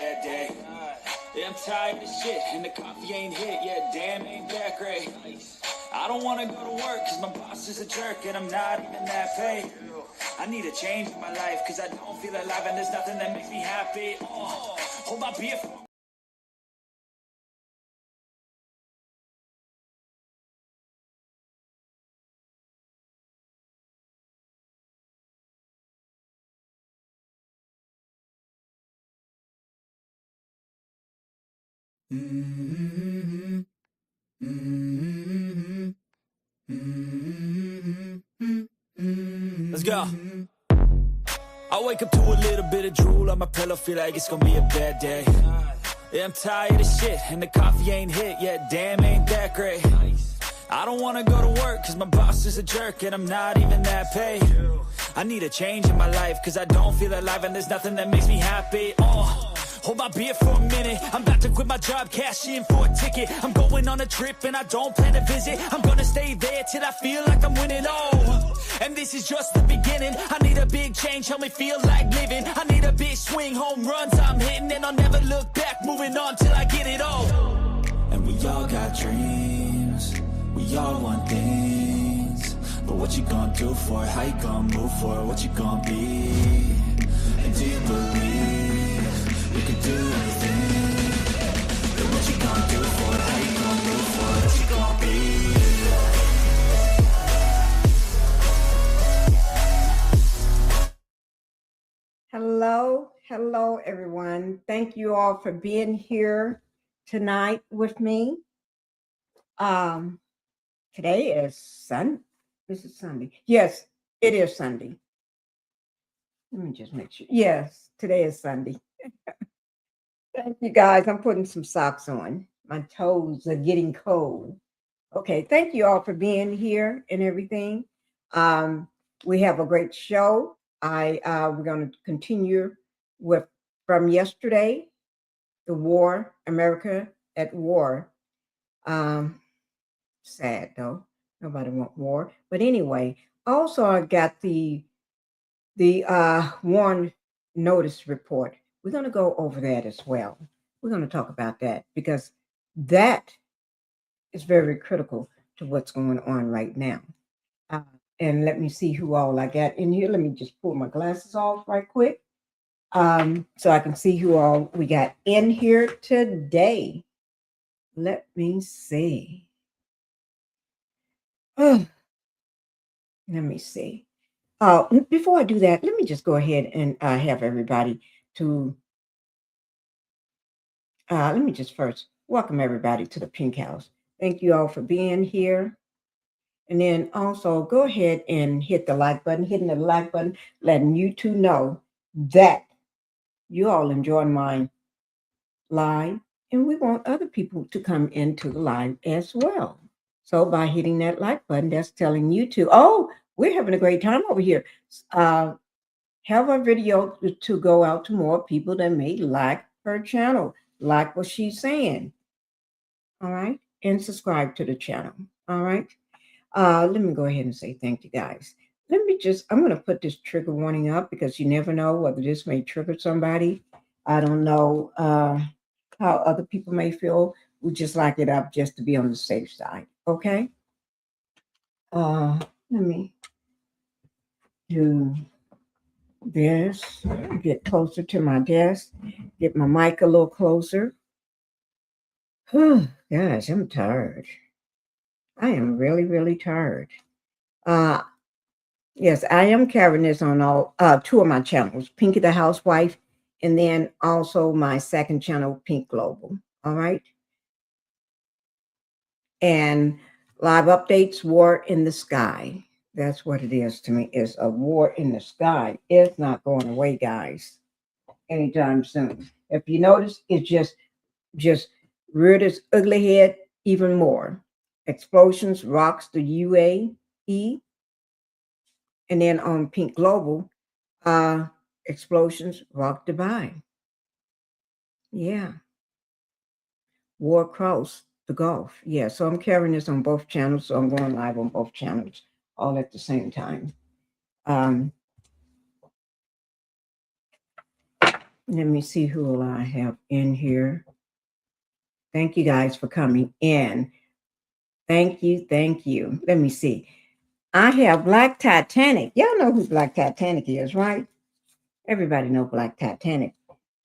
that day. Yeah, I'm tired of shit, and the coffee ain't hit. Yeah, damn, ain't that great. I don't want to go to work, cause my boss is a jerk, and I'm not even that paid. I need a change in my life, cause I don't feel alive, and there's nothing that makes me happy. Oh, hold my beer for Let's go. I wake up to a little bit of drool on my pillow, feel like it's gonna be a bad day. Yeah, I'm tired of shit, and the coffee ain't hit. Yeah, damn, ain't that great. I don't wanna go to work, cause my boss is a jerk, and I'm not even that paid. I need a change in my life, cause I don't feel alive, and there's nothing that makes me happy. Oh, hold my beer for a minute. I'm about to quit my job, cash in for a ticket. I'm going on a trip, and I don't plan to visit. I'm gonna stay there till I feel like I'm winning. Oh, and this is just the beginning. I need a big change, help me feel like living. I need a big swing, home runs I'm hitting, and I'll never look back, moving on till I get it all. And we all got dreams, we all want things, but what you gonna do for it? How you gonna move for it? What you gonna be? And do you believe you can do anything? And what you gonna do for it? How you gonna move for it? What you gonna be? Hello, everyone. Thank you all for being here tonight with me. Today is Sunday. This is Sunday. Yes, it is Sunday. Let me just make sure. Yes, today is Sunday. Thank you, guys. I'm putting some socks on. My toes are getting cold. Okay, thank you all for being here and everything. We have a great show. We're going to continue with from yesterday, the war, America at war. Sad though, nobody want war. But anyway, also I got the warn notice report. We're going to go over that as well. We're going to talk about that because that is very critical to what's going on right now. And let me see who all I got in here. Let me just pull my glasses off right quick so I can see who all we got in here today. Let me see. Let me see. Before I do that, let me just go ahead and have everybody to, let me just first welcome everybody to the Pink House. Thank you all for being here. And then also go ahead and hit the like button, hitting the like button, letting you two know that you all enjoy my live. And we want other people to come into the live as well. So by hitting that like button, that's telling you to, oh, we're having a great time over here. Have a video to go out to more people that may like her channel, like what she's saying. All right. And subscribe to the channel. All right. Let me go ahead and say thank you, guys. I'm going to put this trigger warning up because you never know whether this may trigger somebody. I don't know how other people may feel. We just like it up just to be on the safe side. Okay. Let me do this, get closer to my desk, get my mic a little closer. Gosh, I'm tired. I am really, really tired. Yes, I am carrying this on all two of my channels, Pinkie the Housewife, and then also my second channel, Pink Global. All right. And live updates, war in the sky. That's what it is to me, is a war in the sky. It's not going away, guys, anytime soon. If you notice, it just reared its ugly head even more. Explosions rocks the UAE. And then on Pink Global, explosions rock Dubai. Yeah. War across the Gulf. Yeah, so I'm carrying this on both channels. So I'm going live on both channels all at the same time. Let me see who I have in here. Thank you guys for coming in. Thank you. Thank you. Let me see. I have Black Titanic. Y'all know who Black Titanic is, right? Everybody know Black Titanic.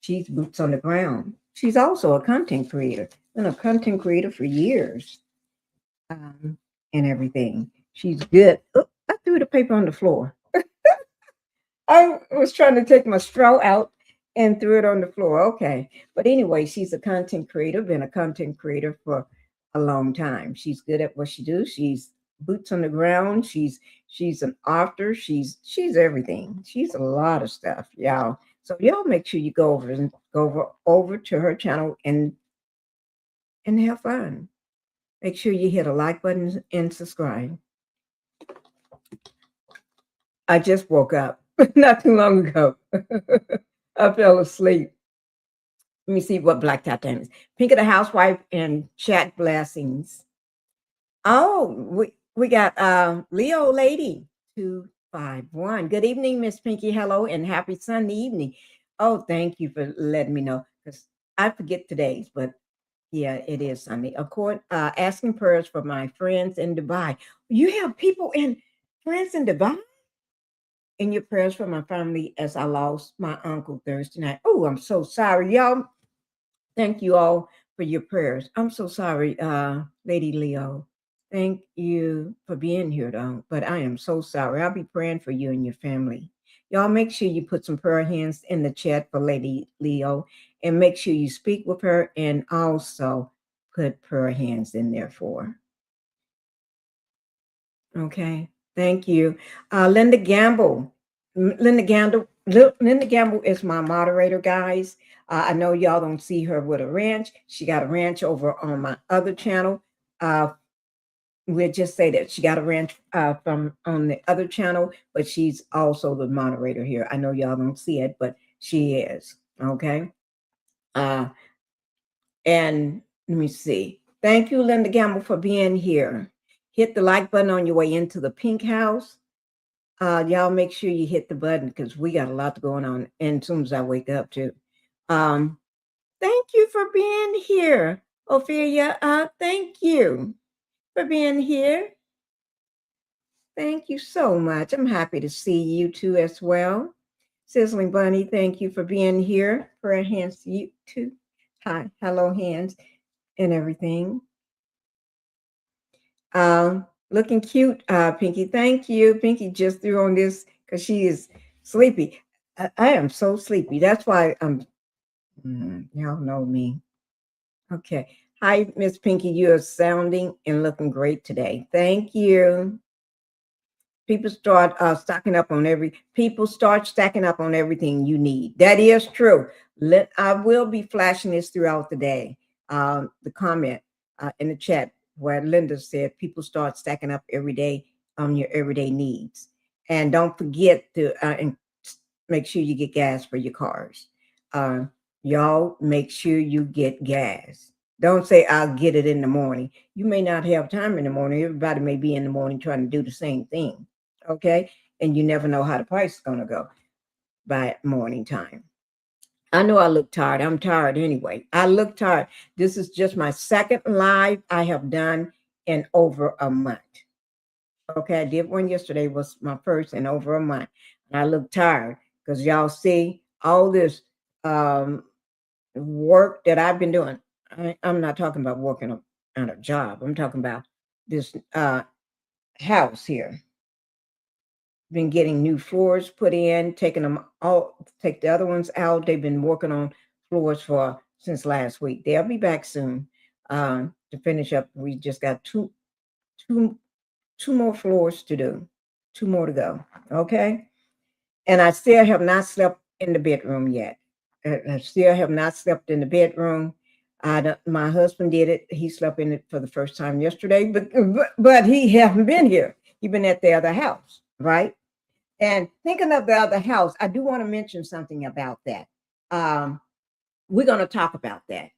She's boots on the ground. She's also a content creator. Been a content creator for years, and everything. She's good. Oh, I threw the paper on the floor. I was trying to take my straw out and threw it on the floor. Okay. But anyway, she's a content creator, been a content creator for a long time. She's good at what she does. She's boots on the ground. She's an author. She's everything. She's a lot of stuff, y'all. So y'all make sure you go over and go over to her channel and have fun. Make sure you hit a like button and subscribe. I just woke up not too long ago. I fell asleep. Let me see what Black Titanic is. Pinkie the Housewife and Chat Blessings. Oh, we got Leo Lady 251. Good evening, Miss Pinkie. Hello and happy Sunday evening. Oh, thank you for letting me know because I forget today's, but yeah, it is Sunday. Of course, asking prayers for my friends in Dubai. You have people in friends in Dubai? In your prayers for my family as I lost my uncle Thursday night. Oh, I'm so sorry, y'all. Thank you all for your prayers. I'm so sorry, Lady Leo. Thank you for being here, though. But I am so sorry. I'll be praying for you and your family. Y'all make sure you put some prayer hands in the chat for Lady Leo and make sure you speak with her and also put prayer hands in there for her. Okay. Thank you. Linda Gamble. Linda Gamble is my moderator, guys. I know y'all don't see her with a ranch. She got a ranch over on my other channel. We'll just say that she got a ranch from on the other channel, but she's also the moderator here. I know y'all don't see it, but she is. Okay. And let me see. Thank you, Linda Gamble, for being here. Hit the like button on your way into the Pink House. Y'all make sure you hit the button because we got a lot going on. And as soon as I wake up, too. Thank you for being here, Ophelia. Thank you for being here. Thank you so much. I'm happy to see you too as well. Sizzling Bunny, thank you for being here. Prayer hands to you too. Hi, hello, hands and everything. Looking cute, Pinkie. Thank you. Pinkie just threw on this because she is sleepy. I am so sleepy. That's why y'all know me. Okay. Hi, Miss Pinkie. You are sounding and looking great today. Thank you. People start stacking up on everything you need. That is true. I will be flashing this throughout the day. The comment in the chat where Linda said people start stacking up every day on your everyday needs. And don't forget to make sure you get gas for your cars. Y'all make sure you get gas. Don't say I'll get it in the morning. You may not have time in the morning. Everybody may be in the morning trying to do the same thing. Okay. And you never know how the price is going to go by morning time. I know I look tired. I'm tired anyway. I look tired. This is just my second live I have done in over a month. Okay. I did one yesterday, was my first in over a month. And I look tired because y'all see all this work that I've been doing. I'm not talking about working on a job. I'm talking about this house here. Been getting new floors put in, taking them all, take the other ones out. They've been working on floors since last week. They'll be back soon to finish up. We just got two more floors to do, 2 more to go. Okay. And I still have not slept in the bedroom yet. I still have not slept in the bedroom. My husband did it. He slept in it for the first time yesterday, but he haven't been here. He's been at the other house, right? And thinking of the other house, I do want to mention something about that. We're going to talk about that.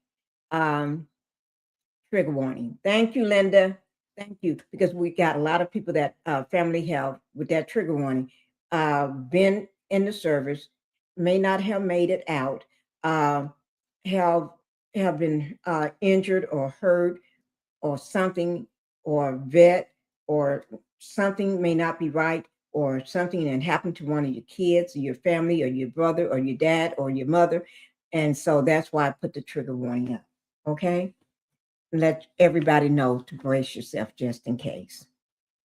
Trigger warning. Thank you, Linda. Thank you, because we got a lot of people that family have with that trigger warning been in the service, may not have made it out. uh, have have been injured or hurt or something, or vet, or something may not be right, or something that happened to one of your kids or your family or your brother or your dad or your mother. And so that's why I put the trigger warning up. Okay. Let everybody know to brace yourself just in case.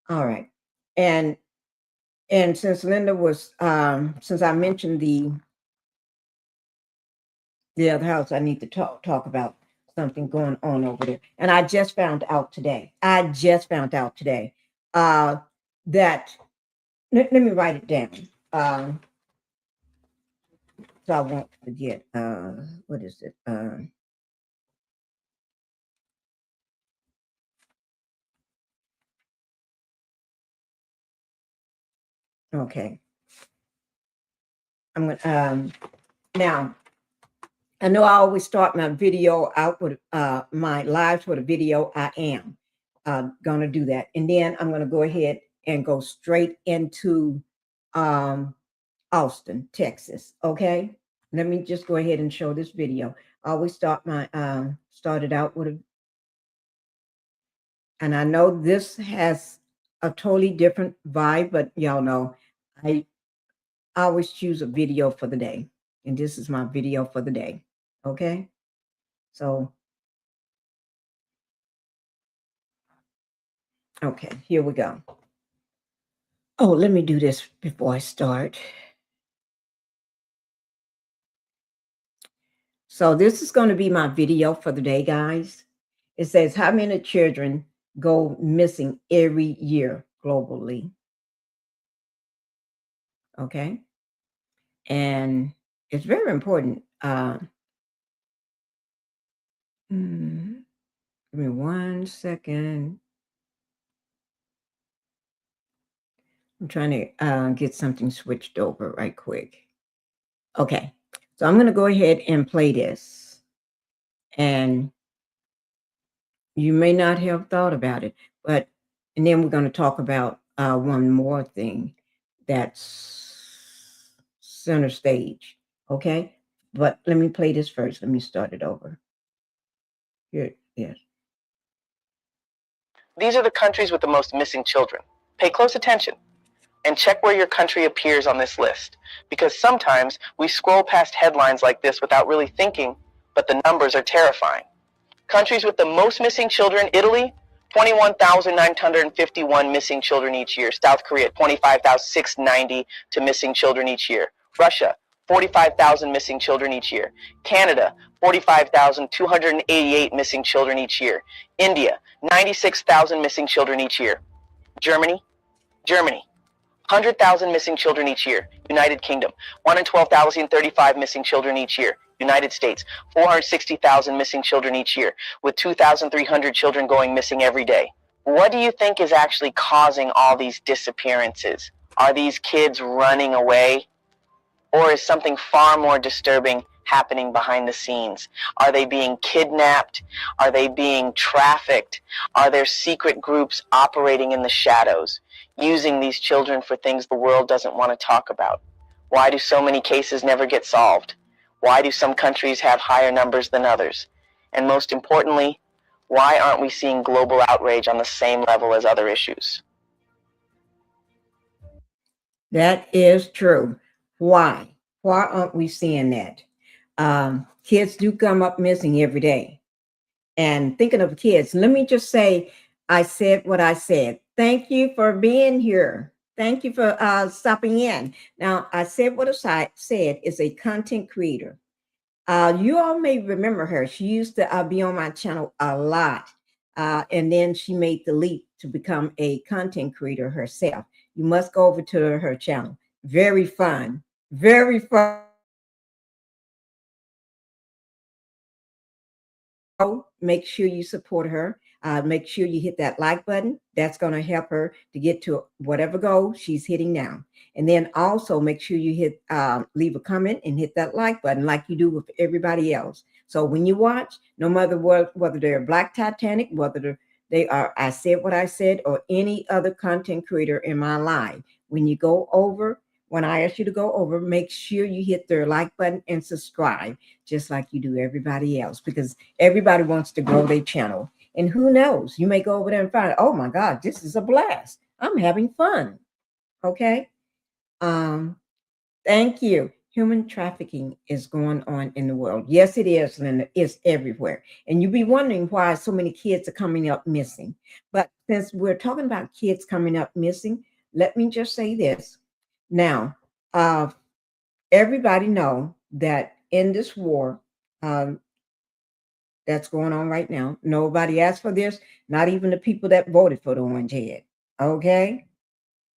All right. And since Linda was since I mentioned the other house, I need to talk about something going on over there. And I just found out today. That let me write it down. So I won't forget. What is it? Okay. I'm gonna now I know I always start my video out with my lives with a video. I am gonna do that. And then I'm gonna go ahead and go straight into Austin, Texas. Okay. Let me just go ahead and show this video. I always started out with a, and I know this has a totally different vibe, but y'all know I always choose a video for the day. And this is my video for the day. Okay. So, okay, here we go. Oh, let me do this before I start. So this is going to be my video for the day, guys. It says, how many children go missing every year globally? Okay. And it's very important. Give me 1 second. I'm trying to get something switched over right quick. Okay. So I'm going to go ahead and play this. And you may not have thought about it, and then we're going to talk about one more thing that's center stage. Okay. But let me play this first. Let me start it over. Here, yes. These are the countries with the most missing children. Pay close attention and check where your country appears on this list, because sometimes we scroll past headlines like this without really thinking, but the numbers are terrifying. Countries with the most missing children: Italy, 21,951 missing children each year. South Korea, 25,690 to missing children each year. Russia, 45,000 missing children each year. Canada, 45,288 missing children each year. India, 96,000 missing children each year. Germany, 100,000 missing children each year. United Kingdom, 1 in 12,035 missing children each year. United States, 460,000 missing children each year, with 2,300 children going missing every day. What do you think is actually causing all these disappearances? Are these kids running away? Or is something far more disturbing happening behind the scenes? Are they being kidnapped? Are they being trafficked? Are there secret groups operating in the shadows, using these children for things the world doesn't want to talk about? Why do so many cases never get solved? Why do some countries have higher numbers than others? And most importantly, why aren't we seeing global outrage on the same level as other issues? That is true. Why? Why aren't we seeing that? Kids do come up missing every day. And thinking of kids, let me just say, I said what I said. Thank you for being here. Thank you for stopping in. Now, I said what I said is a content creator. You all may remember her. She used to be on my channel a lot. And then she made the leap to become a content creator herself. You must go over to her channel. Very fun. Very fun. Make sure you support her. Make sure you hit that like button. That's going to help her to get to whatever goal she's hitting now. And then also make sure you hit leave a comment and hit that like button like you do with everybody else. So when you watch, no matter whether they're Black Titanic, whether they are I Said What I Said, or any other content creator in my life, when you go over, when I ask you to go over, make sure you hit the like button and subscribe, just like you do everybody else, because everybody wants to grow their channel. And who knows, you may go over there and find, oh my God, this is a blast. I'm having fun. Okay. Thank you. Human trafficking is going on in the world. Yes, it is, Linda. It's everywhere. And you'll be wondering why so many kids are coming up missing. But since we're talking about kids coming up missing, let me just say this. Now, everybody know that in this war that's going on right now, nobody asked for this, not even the people that voted for the orange head. Okay?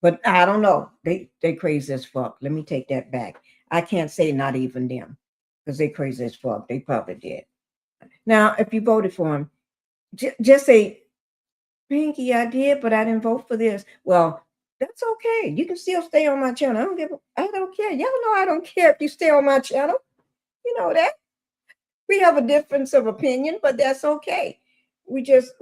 But I don't know. They crazy as fuck. Let me take that back. I can't say not even them, because they crazy as fuck. They probably did. Now, if you voted for him, just say, Pinkie, I did, but I didn't vote for this. Well, that's okay. You can still stay on my channel. I don't care. Y'all know I don't care if you stay on my channel. You know that. We have a difference of opinion, but that's okay. We just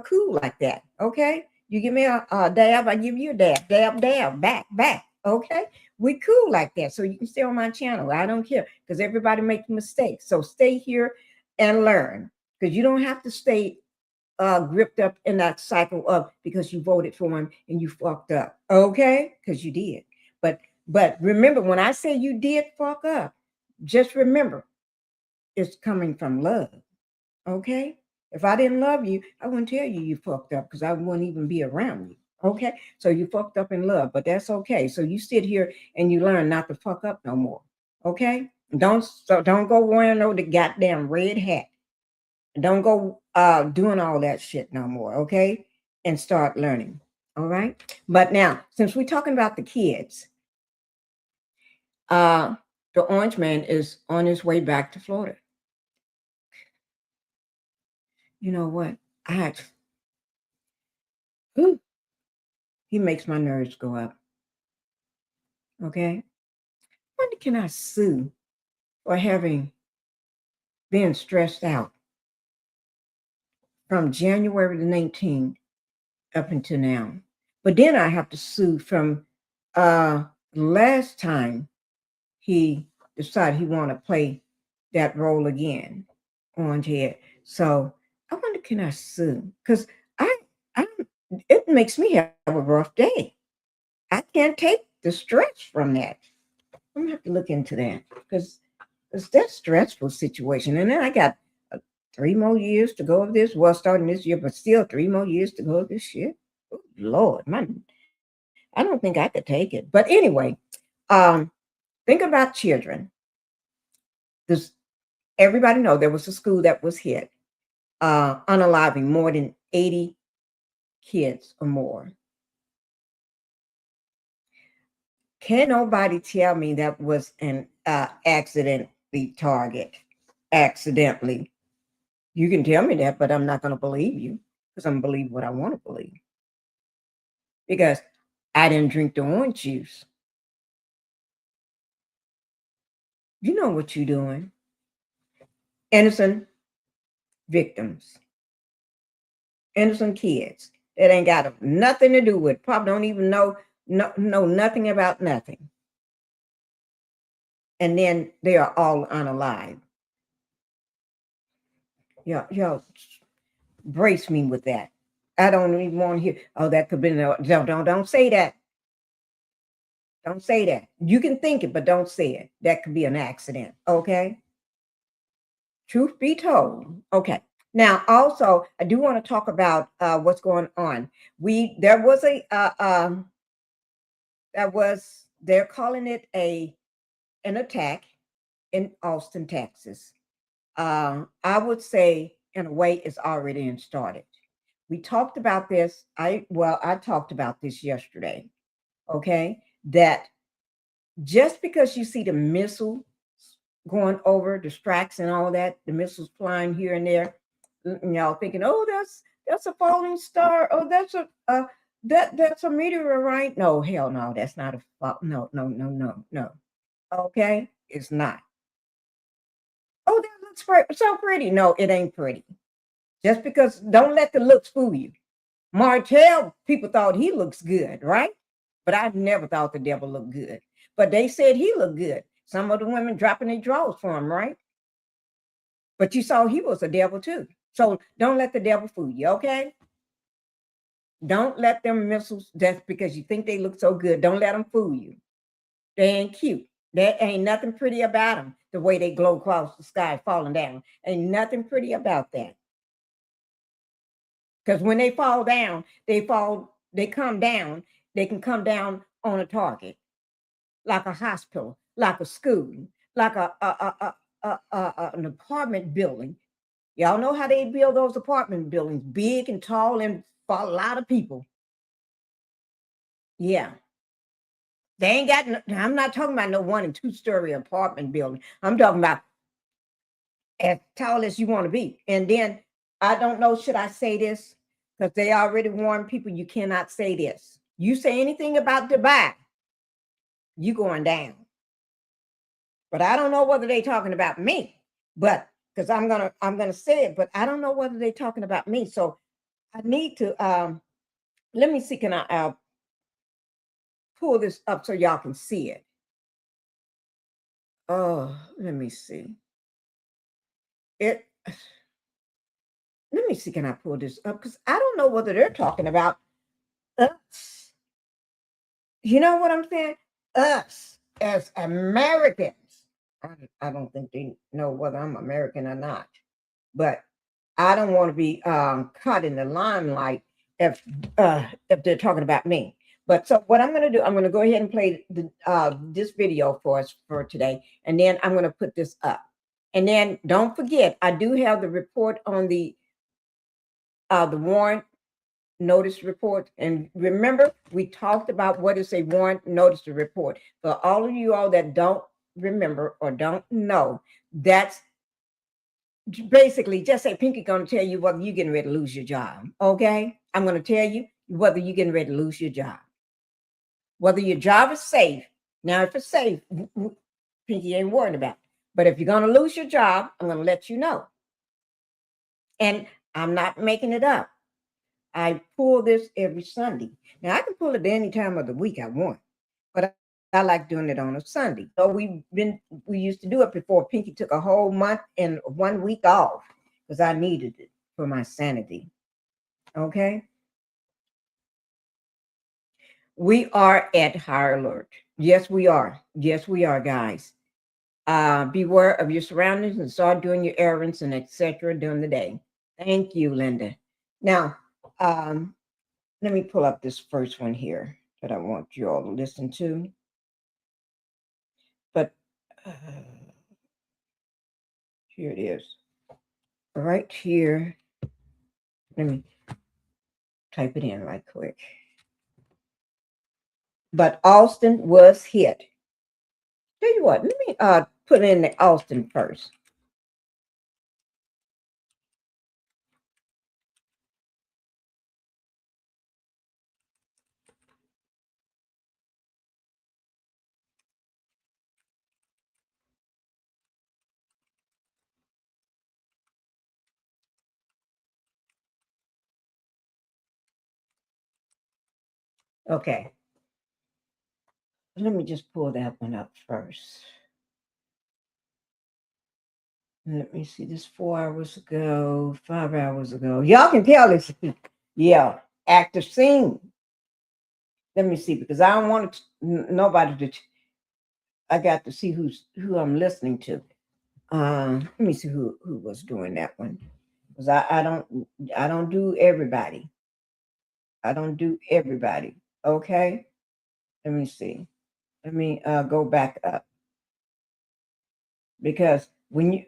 cool like that. Okay. You give me a dab, I give you a dab, dab, back. Okay. We cool like that. So you can stay on my channel. I don't care, because everybody makes mistakes. So stay here and learn, because you don't have to stay gripped up in that cycle of because you voted for him and you fucked up. Okay. Because you did. But remember, when I say you did fuck up, just remember, it's coming from love. Okay. If I didn't love you, I wouldn't tell you you fucked up, because I wouldn't even be around you. Okay. So you fucked up in love, but that's okay. So you sit here and you learn not to fuck up no more. Okay. Don't go wearing the goddamn red hat. Don't go doing all that shit no more. Okay. And start learning. All right. But now, since we're talking about the kids, the orange man is on his way back to Florida. You know what? He makes my nerves go up. Okay. When can I sue for being stressed out from January the 19th up until now? But then I have to sue from last time he decided he want to play that role again, Orange Head. So I wonder, can I sue? Because it makes me have a rough day. I can't take the stress from that. I'm gonna have to look into that, because it's that stressful situation. And then I got 3 more years to go of this. Well, starting this year, but still 3 more years to go of this shit. Oh, Lord, man, I don't think I could take it. But anyway, think about children. Everybody know there was a school that was hit, unaliving more than 80 kids or more. Can nobody tell me that was an accidentally target? Accidentally. You can tell me that, but I'm not going to believe you, because I'm going to believe what I want to believe. Because I didn't drink the orange juice. You know what you're doing. Innocent victims. Innocent kids that ain't got nothing to do with, probably don't even know nothing about nothing. And then they are all unalive. Y'all brace me with that. I don't even want to hear, oh, that could be, don't say that. Don't say that. You can think it, but don't say it. That could be an accident. Okay. Truth be told. Okay. Now, also, I do want to talk about what's going on. They're calling it an attack in Austin, Texas. I would say, in a way, it's already started. We talked about this. I talked about this yesterday. Okay, that just because you see the missile going over the tracks and all that, the missiles flying here and there, y'all thinking, oh, that's a falling star. Oh, that's a meteorite. No, hell no, that's not no. Okay, it's not. Oh, that looks so pretty. No, it ain't pretty. Just because, don't let the looks fool you. Martell, people thought he looks good, right? But I never thought the devil looked good. But they said he looked good. Some of the women dropping their drawers for him, right? But you saw he was a devil too. So don't let the devil fool you, okay? Don't let them missiles, that's because you think they look so good. Don't let them fool you. They ain't cute. There ain't nothing pretty about them. The way they glow across the sky falling down. Ain't nothing pretty about that. Because when they fall down, they come down. They can come down on a target, like a hospital, like a school, like an apartment building. Y'all know how they build those apartment buildings, big and tall and for a lot of people. Yeah. They ain't got, I'm not talking about no 1 and 2 story apartment building. I'm talking about as tall as you want to be. And then, I don't know, should I say this? Because they already warned people you cannot say this. You say anything about Dubai, you going down. But I don't know whether they talking about me. But because I'm gonna say it, but I don't know whether they're talking about me. So I need to let me see, can I pull this up so y'all can see it? Oh, let me see. Let me see, can I pull this up? Because I don't know whether they're talking about us. You know what I'm saying? Us as Americans. I don't think they know whether I'm American or not. But I don't want to be caught in the limelight if they're talking about me. But so what I'm going to do, I'm going to go ahead and play this video for us for today, and then I'm going to put this up. And then don't forget, I do have the report on the warrant notice report. And remember, we talked about what is a warrant notice report. For all of you all that don't remember or don't know, that's basically just say Pinkie going to tell you whether you're getting ready to lose your job. Okay, I'm going to tell you whether you're getting ready to lose your job, whether your job is safe. Now, if it's safe, Pinkie ain't worried about it. But if you're going to lose your job, I'm going to let you know. And I'm not making it up. I pull this every Sunday. Now, I can pull it any time of the week I want, but I like doing it on a Sunday. So we used to do it before Pinkie took a whole month and 1 week off because I needed it for my sanity. Okay. We are at high alert. Yes, we are. Yes, we are, guys. Beware of your surroundings and start doing your errands and etc. during the day. Thank you, Linda. Now, let me pull up this first one here that I want you all to listen to. But here it is. Right here. Let me type it in right quick. But Austin was hit. Tell you what, let me put in the Austin first. Okay. Let me just pull that one up first. Let me see, this 4 hours ago, 5 hours ago. Y'all can tell this, yeah, active scene. Let me see, because I don't want nobody to, I got to see who I'm listening to. Let me see who was doing that one. Because I don't do everybody. I don't do everybody. Okay. Let me see. Let me go back up. Because when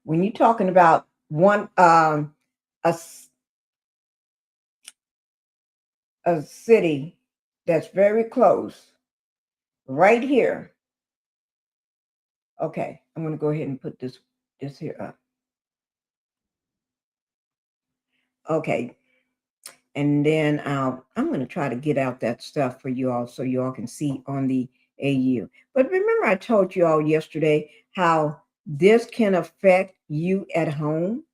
you're talking about one a city that's very close, right here. Okay, I'm going to go ahead and put this here up. Okay, and then I'm going to try to get out that stuff for you all so you all can see on the AU. But remember, I told you all yesterday how this can affect you at home.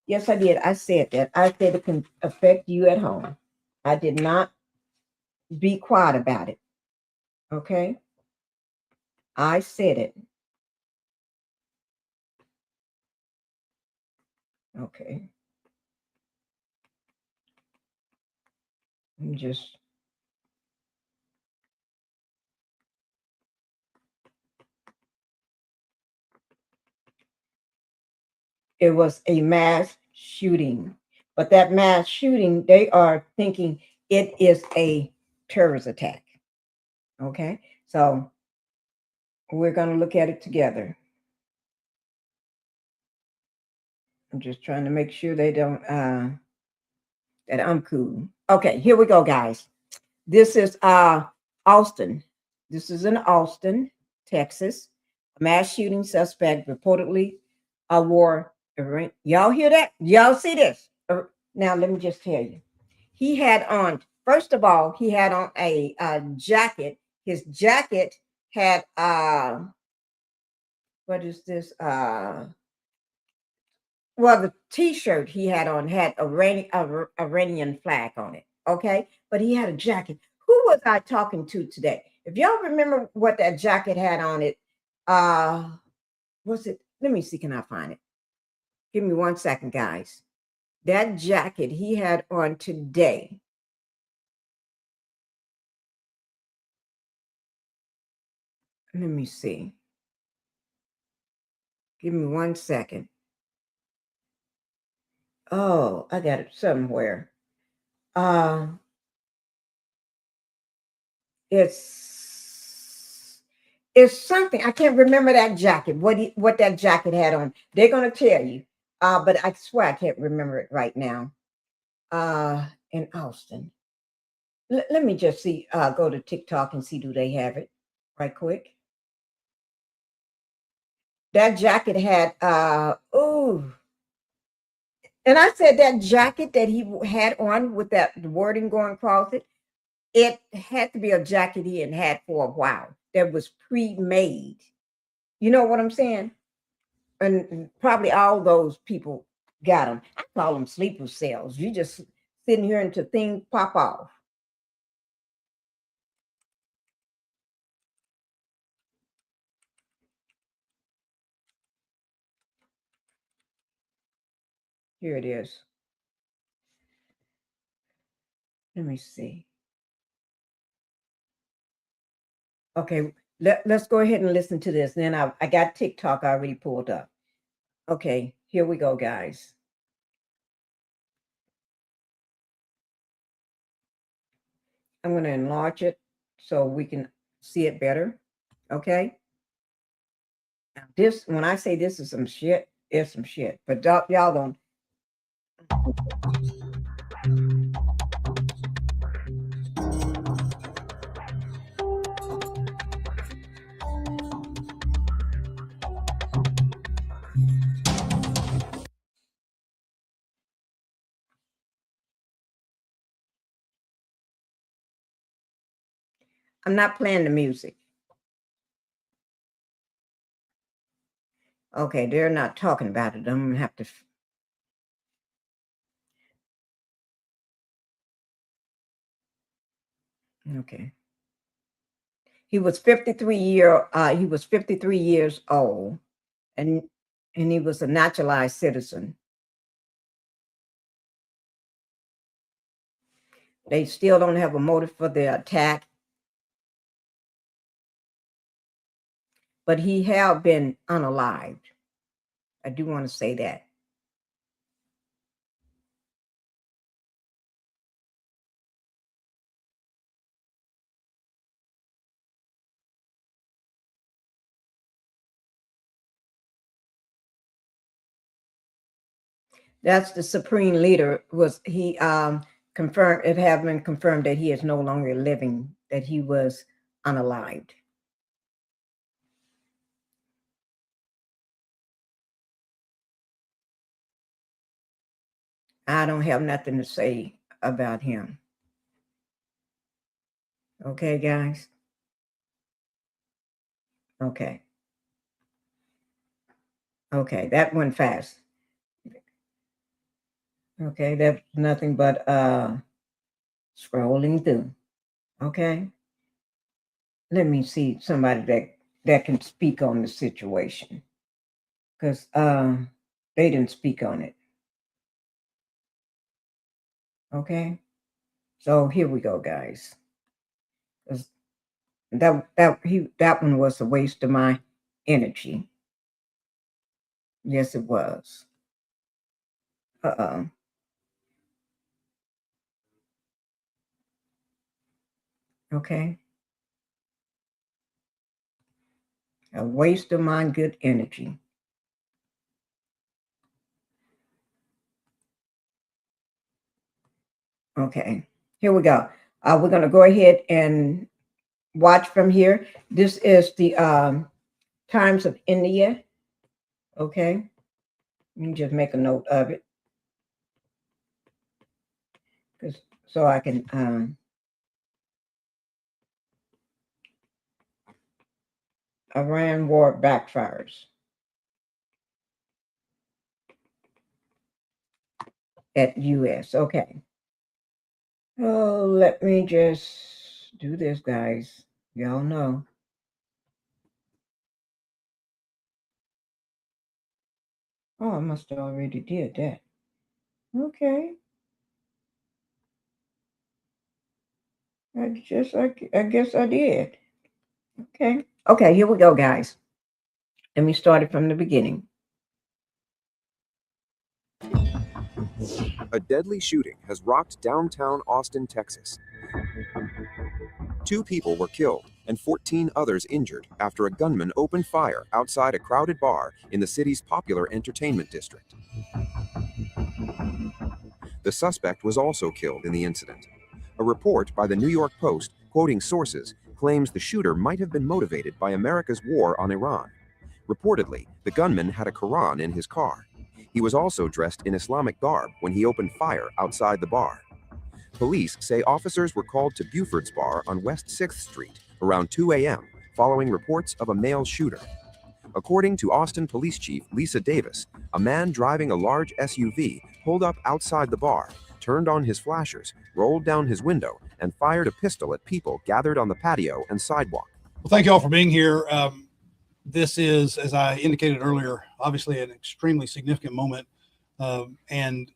Yes, I did. I said that. I said it can affect you at home. I did not be quiet about it. Okay? I said it. Okay. I'm just it was a mass shooting. But that mass shooting, they are thinking it is a terrorist attack. Okay? So we're going to look at it together. I'm just trying to make sure they don't that I'm cool. Okay, here we go, guys. This is Austin. This is in Austin, Texas. A mass shooting suspect reportedly wore. Y'all hear that? Y'all see this? Now let me just tell you. He had on. First of all, he had on a jacket. His jacket had what is this? Well, the T-shirt he had on had a Iranian flag on it. Okay, but he had a jacket. Who was I talking to today? If y'all remember what that jacket had on it, was it? Let me see. Can I find it? Give me 1 second, guys. That jacket he had on today. Let me see. Give me 1 second. Oh, I got it somewhere. It's something. I can't remember that jacket. What that jacket had on. They're gonna tell you. But I swear I can't remember it right now. In Austin. Let me just see. Go to TikTok and see do they have it right quick. That jacket had and I said that jacket that he had on with that wording going across it. It had to be a jacket he had for a while that was pre-made. You know what I'm saying? And probably all those people got them. I call them sleeper cells. You just sitting here until things pop off. Here it is. Let me see. Okay, let's go ahead and listen to this. Then I got TikTok already pulled up. Okay, here we go, guys. I'm going to enlarge it so we can see it better. Okay. Now this, when I say this is some shit, it's some shit. But y'all don't. I'm not playing the music. Okay, they're not talking about it. I'm gonna have to. Okay. He was 53 years old, and he was a naturalized citizen. They still don't have a motive for the attack, but he have been unalived. I do want to say that. That's the supreme leader. Was he confirmed? It have been confirmed that he is no longer living. That he was unalived. I don't have nothing to say about him. Okay, guys. Okay. Okay, that went fast. Okay, that's nothing but scrolling through. Okay. Let me see somebody that can speak on the situation, because they didn't speak on it. Okay. So here we go, guys. 'Cause that one was a waste of my energy. Yes, it was. Uh-oh. Okay. A waste of my good energy. Okay. Here we go. We're going to go ahead and watch from here. This is the Times of India. Okay. Let me just make a note of it, so I can Iran war backfires at US. Okay. Oh, let me just do this, guys. Y'all know. Oh, I must have already did that. Okay. I guess I did. Okay. Okay, here we go, guys. Let me start it from the beginning. A deadly shooting has rocked downtown Austin, Texas. 2 people were killed and 14 others injured after a gunman opened fire outside a crowded bar in the city's popular entertainment district. The suspect was also killed in the incident. A report by the New York Post, quoting sources, claims the shooter might have been motivated by America's war on Iran. Reportedly, the gunman had a Quran in his car. He was also dressed in Islamic garb when he opened fire outside the bar. Police say officers were called to Buford's Bar on West 6th Street around 2 a.m. following reports of a male shooter. According to Austin Police Chief Lisa Davis, a man driving a large SUV pulled up outside the bar, turned on his flashers, rolled down his window, and fired a pistol at people gathered on the patio and sidewalk. Well, thank you all for being here. This is, as I indicated earlier, obviously an extremely significant moment and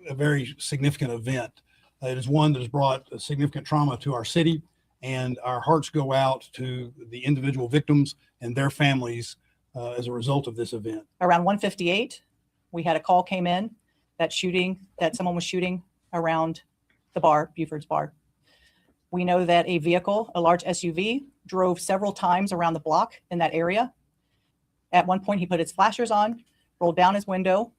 a very significant event. It is one that has brought a significant trauma to our city, and our hearts go out to the individual victims and their families as a result of this event. Around 1:58, we had a call came in that someone was shooting around the bar, Buford's Bar. We know that a vehicle, a large SUV, drove several times around the block in that area. At one point, he put his flashers on, rolled down his window,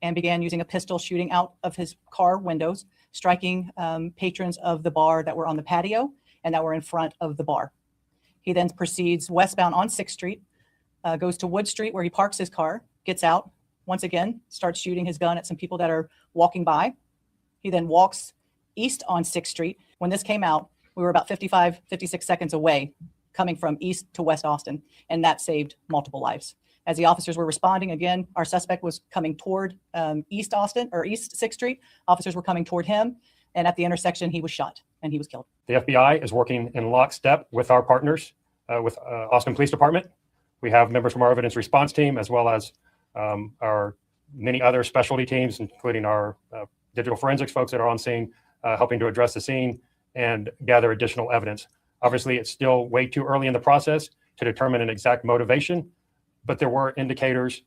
and began using a pistol shooting out of his car windows, striking patrons of the bar that were on the patio and that were in front of the bar. He then proceeds westbound on 6th Street, goes to Wood Street where he parks his car, gets out, once again, starts shooting his gun at some people that are walking by. He then walks east on 6th Street. When this came out, we were about 55, 56 seconds away coming from east to West Austin, and that saved multiple lives. As the officers were responding, again, our suspect was coming toward East 6th Street. Officers were coming toward him, and at the intersection, he was shot and he was killed. The FBI is working in lockstep with our partners, with Austin Police Department. We have members from our evidence response team, as well as our many other specialty teams, including our digital forensics folks that are on scene, helping to address the scene and gather additional evidence. Obviously, it's still way too early in the process to determine an exact motivation, but there were indicators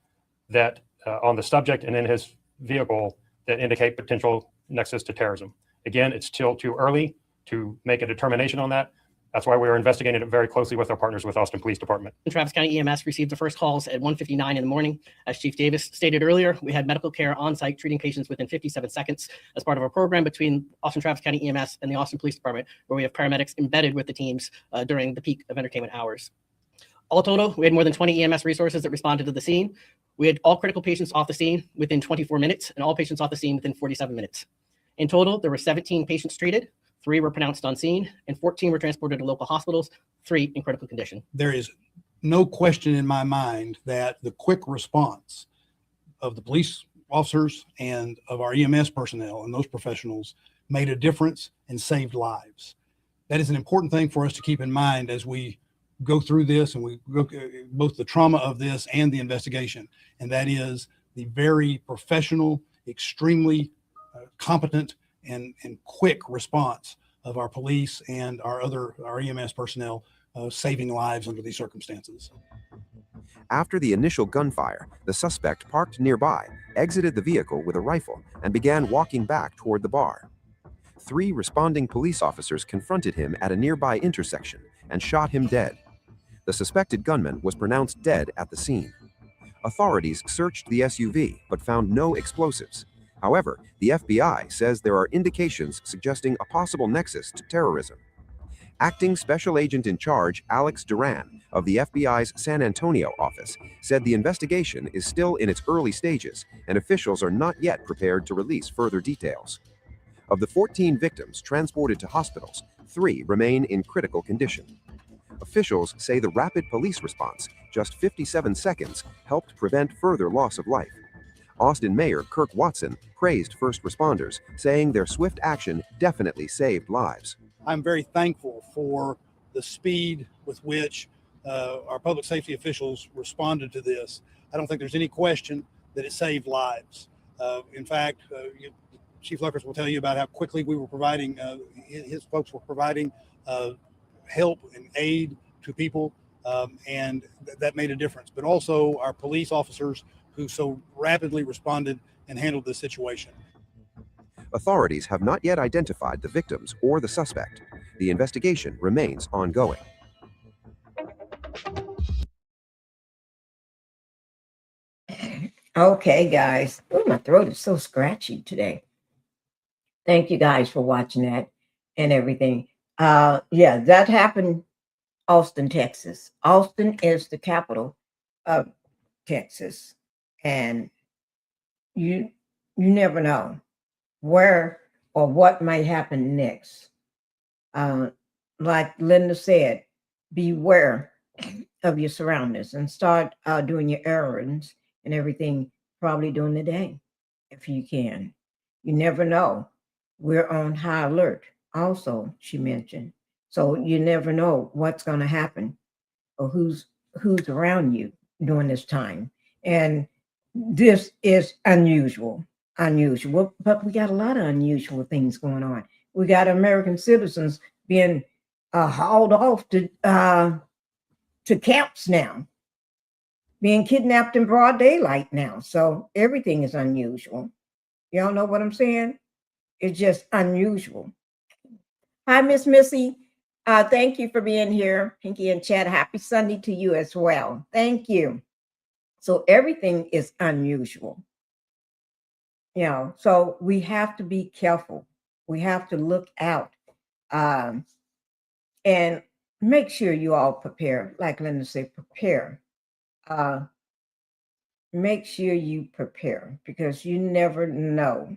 that on the subject and in his vehicle that indicate potential nexus to terrorism. Again, it's still too early to make a determination on that. That's why we are investigating it very closely with our partners with Austin Police Department. Travis County EMS received the first calls at 1:59 in the morning. As Chief Davis stated earlier, we had medical care on site treating patients within 57 seconds as part of a program between Austin Travis County EMS and the Austin Police Department, where we have paramedics embedded with the teams during the peak of entertainment hours. All total, we had more than 20 EMS resources that responded to the scene. We had all critical patients off the scene within 24 minutes and all patients off the scene within 47 minutes. In total, there were 17 patients treated. 3 were pronounced on scene, and 14 were transported to local hospitals, 3 in critical condition. There is no question in my mind that the quick response of the police officers and of our EMS personnel and those professionals made a difference and saved lives. that is an important thing for us to keep in mind as we go through this and we go both the trauma of this and the investigation. And that is the very professional, extremely competent and quick response of our police and our EMS personnel saving lives under these circumstances. After the initial gunfire, the suspect parked nearby, exited the vehicle with a rifle, and began walking back toward the bar. 3 responding police officers confronted him at a nearby intersection and shot him dead. The suspected gunman was pronounced dead at the scene. Authorities searched the SUV but found no explosives. However, the FBI says there are indications suggesting a possible nexus to terrorism. Acting Special Agent in Charge Alex Duran of the FBI's San Antonio office said the investigation is still in its early stages and officials are not yet prepared to release further details. Of the 14 victims transported to hospitals, 3 remain in critical condition. Officials say the rapid police response, just 57 seconds, helped prevent further loss of life. Austin Mayor Kirk Watson praised first responders, saying their swift action definitely saved lives. I'm very thankful for the speed with which our public safety officials responded to this. I don't think there's any question that it saved lives. In fact, Chief Luckers will tell you about how quickly we were providing, his folks were providing help and aid to people, and that made a difference. But also our police officers who so rapidly responded and handled the situation. Authorities have not yet identified the victims or the suspect. The investigation remains ongoing. Okay, guys. Oh, my throat is so scratchy today. Thank you guys for watching that and everything. Yeah, that happened Austin, Texas. Austin is the capital of Texas. And you never know where or what might happen next. Like Linda said, beware of your surroundings and start doing your errands and everything probably during the day if you can. You never know. We're on high alert also, she mentioned. So you never know what's going to happen or who's around you during this time. And this is unusual, but we got a lot of unusual things going on. We got American citizens being hauled off to camps now, being kidnapped in broad daylight now. So everything is unusual. Y'all know what I'm saying? It's just unusual. Hi, Miss Missy. Thank you for being here. Pinkie and Chad, happy Sunday to you as well. Thank you. So everything is unusual. You know, so we have to be careful. We have to look out and make sure you all prepare. Like Linda said, prepare. Make sure you prepare because you never know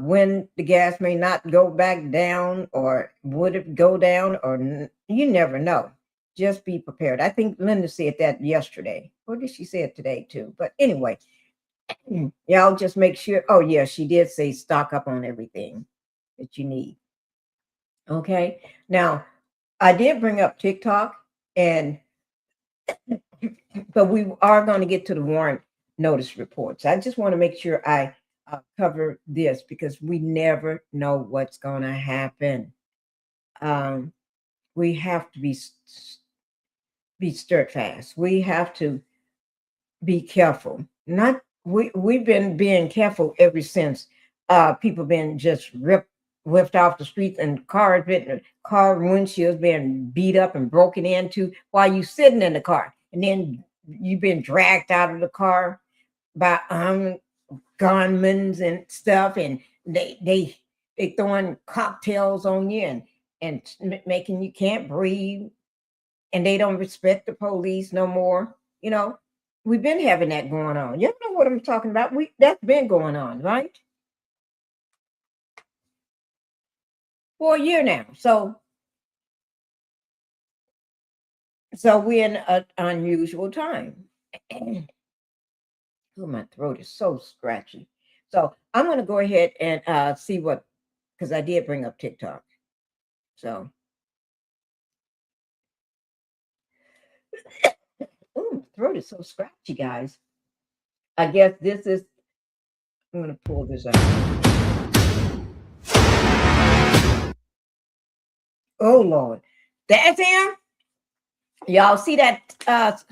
when the gas may not go back down or would it go down or you never know. Just be prepared. I think Linda said that yesterday. Or did she say it today too? But anyway, y'all just make sure. Oh yeah, she did say stock up on everything that you need. Okay. Now, I did bring up TikTok but we are going to get to the warrant notice reports. I just want to make sure I cover this because we never know what's going to happen. We have to be steadfast. We have to be careful. We've been being careful ever since people been just whipped off the streets and car windshields being beat up and broken into while you sitting in the car, and then you've been dragged out of the car by gunmen and stuff, and they throwing cocktails on you and making you can't breathe, and they don't respect the police no more. You know, we've been having that going on. You know what I'm talking about? That's been going on, right? For a year now. So we're in an unusual time. Oh, my throat is so scratchy. So I'm going to go ahead and see because I did bring up TikTok. So, ooh, my throat is so scratchy, guys. I guess this is, I'm going to pull this out. Oh, Lord. That's him? Y'all see that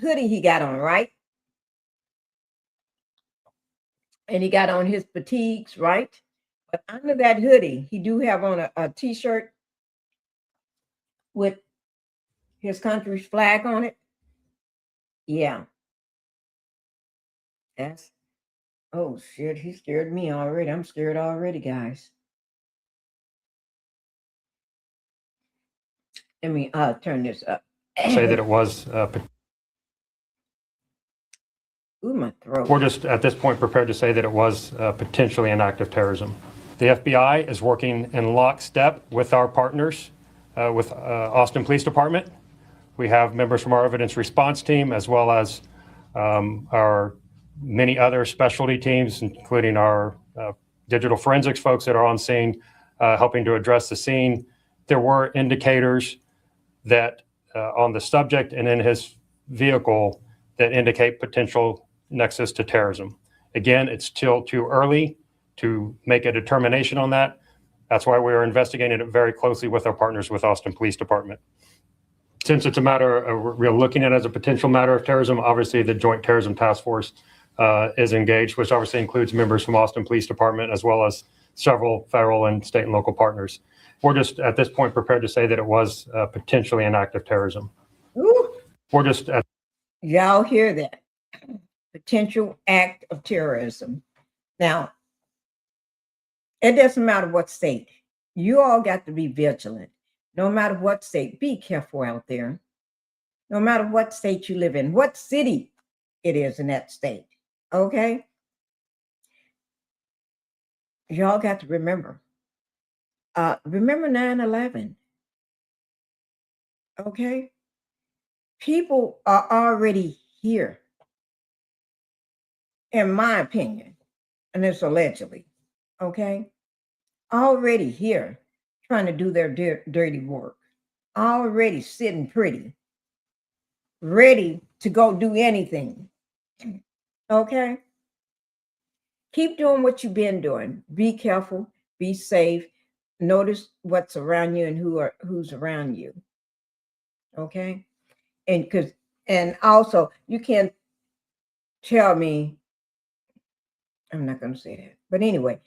hoodie he got on, right? And he got on his fatigues, right? But under that hoodie, he do have on a t-shirt with his country's flag on it. Yeah. That's, oh shit, he scared me already. I'm scared already, guys. Let me turn this up. Say that it was. Ooh, my throat. We're just at this point prepared to say that it was potentially an act of terrorism. The FBI is working in lockstep with our partners, with Austin Police Department. We have members from our evidence response team, as well as our many other specialty teams, including our digital forensics folks that are on scene, helping to address the scene. There were indicators that on the subject and in his vehicle that indicate potential nexus to terrorism. Again, it's still too early to make a determination on that. That's why we are investigating it very closely with our partners with Austin Police Department. Since it's a matter, we're looking at it as a potential matter of terrorism, obviously the Joint Terrorism Task Force is engaged, which obviously includes members from Austin Police Department, as well as several federal and state and local partners. We're just at this point prepared to say that it was potentially an act of terrorism. Ooh. We're just at Y'all hear that? Potential act of terrorism. Now, it doesn't matter what state. You all got to be vigilant. No matter what state, be careful out there. No matter what state you live in, what city it is in that state. Okay? Y'all got to remember. Remember 9/11. Okay? People are already here, in my opinion, and it's allegedly, okay? Already here trying to do their dirty work, already sitting pretty, ready to go do anything, okay? Keep doing what you've been doing. Be careful, be safe, notice what's around you and who's around you, okay? And also you can't tell me, I'm not going to say that, but anyway,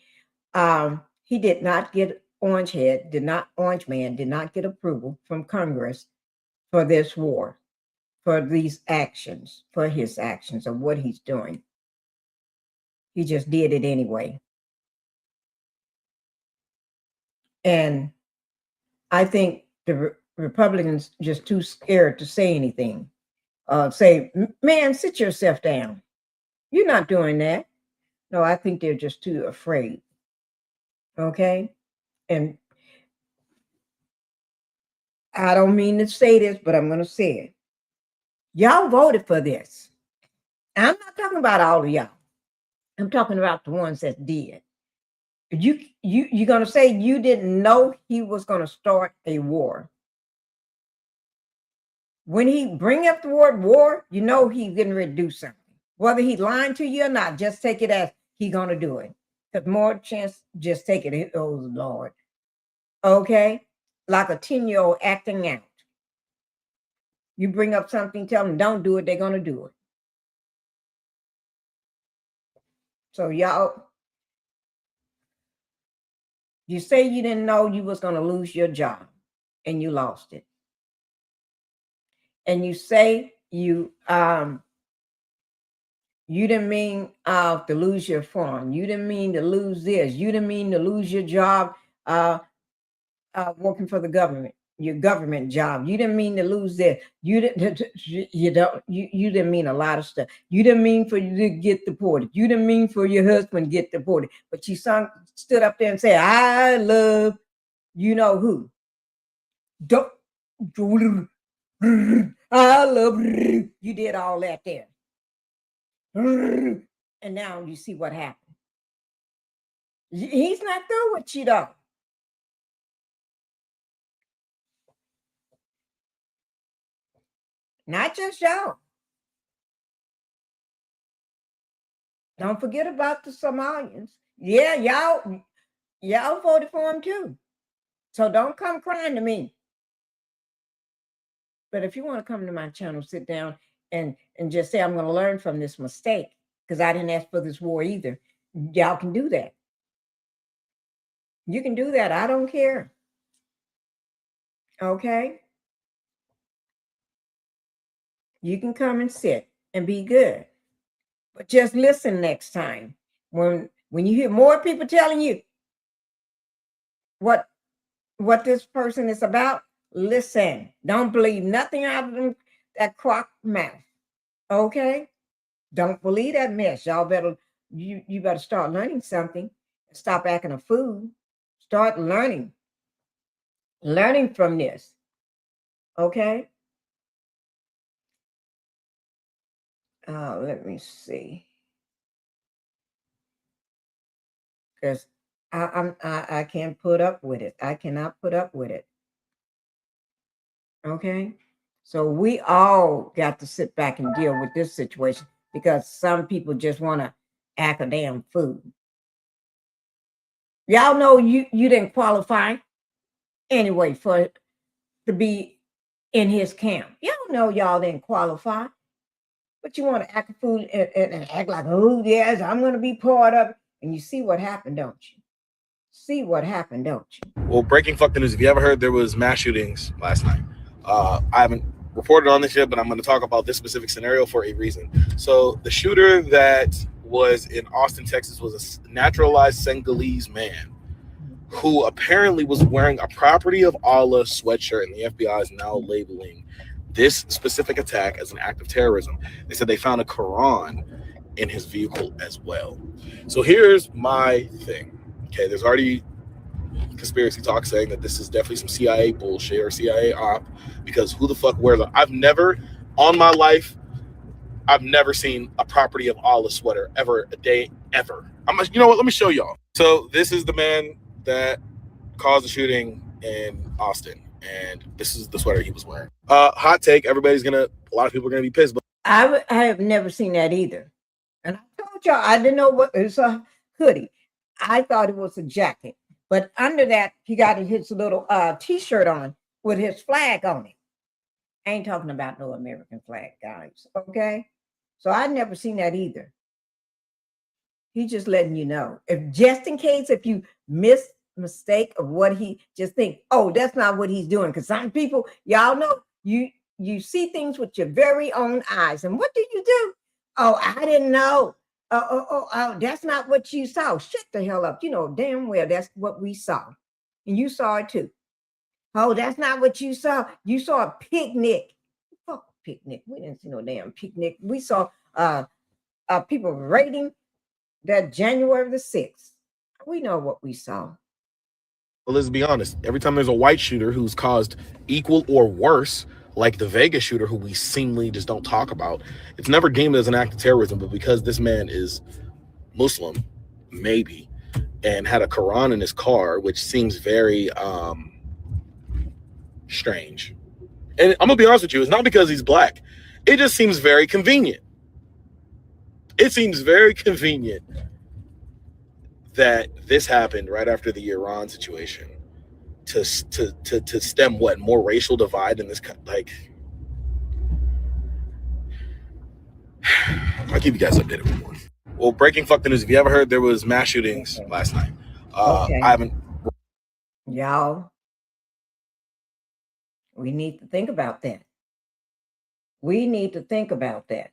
he did not get Orange Man did not get approval from Congress for this war, for these actions, for his actions of what he's doing. He just did it anyway. And I think the Republicans just too scared to say anything. Say, man, sit yourself down. You're not doing that. No, I think they're just too afraid. Okay? And I don't mean to say this, but I'm going to say it. Y'all voted for this. I'm not talking about all of y'all. I'm talking about the ones that did. You're going to say you didn't know he was going to start a war. When he bring up the word war, you know he's getting ready to do something. Whether he's lying to you or not, just take it as he's going to do it. Because more chance, just take it. Oh, Lord. Okay? Like a 10-year-old acting out. You bring up something, tell them don't do it, they're going to do it. So y'all, you say you didn't know you was going to lose your job and you lost it. And you say you didn't mean to lose your farm. You didn't mean to lose this. You didn't mean to lose your job working for the government, your government job. You didn't mean to lose this. You didn't mean a lot of stuff. You didn't mean for you to get deported. You didn't mean for your husband to get deported. But you stood up there and said, I love you know who. Don't I love you did all that there. And now you see what happened. He's not through with you though. Not just y'all. Don't forget about the Somalians. Yeah, y'all voted for him too. So don't come crying to me. But if you want to come to my channel, sit down and just say, I'm going to learn from this mistake because I didn't ask for this war either. Y'all can do that. You can do that. I don't care. Okay? You can come and sit and be good. But just listen next time. When you hear more people telling you what this person is about, listen. Don't believe nothing out of them, that crock mouth. Okay? Don't believe that mess. Y'all better you better start learning something. Stop acting a fool. Start learning. Learning from this. Okay? Let me see. Because I can't put up with it. I cannot put up with it. Okay? So we all got to sit back and deal with this situation because some people just want to act a damn fool. Y'all know you didn't qualify anyway to be in his camp. Y'all know y'all didn't qualify. But you want to act a fool and act like, oh, yes, I'm going to be part of it. And you see what happened, don't you? See what happened, don't you? Well, breaking fucking news. If you ever heard, there was mass shootings last night. I haven't reported on this yet, but I'm going to talk about this specific scenario for a reason. So the shooter that was in Austin, Texas was a naturalized Senegalese man who apparently was wearing a Property of Allah sweatshirt, and the FBI is now labeling this specific attack as an act of terrorism. They said they found a Quran in his vehicle as well. So here's my thing. Okay, there's already conspiracy talk saying that this is definitely some CIA bullshit or CIA op, because who the fuck wears it? I've never, on my life, I've never seen a Property of Allah sweater ever a day, ever. You know what? Let me show y'all. So this is the man that caused the shooting in Austin, and this is the sweater he was wearing. Hot take, a lot of people are gonna be pissed, but I have never seen that either. And I told y'all I didn't know what it's a hoodie. I thought it was a jacket. But under that, he got his little t-shirt on with his flag on it. I ain't talking about no American flag, guys. Okay? So I'd never seen that either. He's just letting you know. Just in case if you mistake of what he just think, oh, that's not what he's doing. Because some people, y'all know, you see things with your very own eyes. And what do you do? Oh, I didn't know. Oh, that's not what you saw. Shut the hell up. You know damn well that's what we saw. And you saw it too. Oh, that's not what you saw. You saw a picnic. Fuck picnic. We didn't see no damn picnic. We saw people raiding that January the 6th. We know what we saw. well, let's be honest. Every time there's a white shooter who's caused equal or worse, like the Vegas shooter, who we seemingly just don't talk about, it's never deemed as an act of terrorism. But because this man is Muslim, maybe, and had a Quran in his car, which seems very strange. And I'm gonna be honest with you, it's not because he's black. It just seems very convenient. It seems very convenient that this happened right after the Iran situation to stem what, more racial divide in this, like, I'll keep you guys updated with more. Well, breaking fucking news. If you ever heard, there was mass shootings last night. Okay. I haven't. Y'all, we need to think about that. We need to think about that.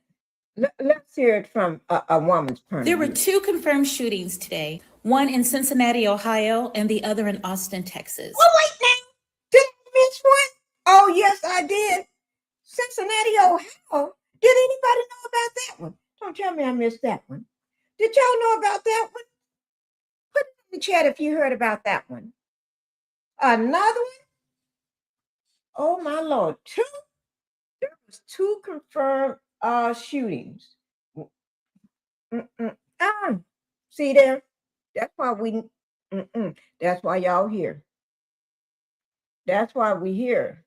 Let's hear it from a woman's point of There were view. 2 confirmed shootings today, one in Cincinnati, Ohio, and the other in Austin, Texas. Oh, wait now. Did I miss one? Oh, yes, I did. Cincinnati, Ohio. Did anybody know about that one? Don't tell me I missed that one. Did y'all know about that one? Put it in the chat if you heard about that one. Another one? Oh, my Lord. 2? There was 2 confirmed shootings. See there? That's why that's why y'all here. That's why we here.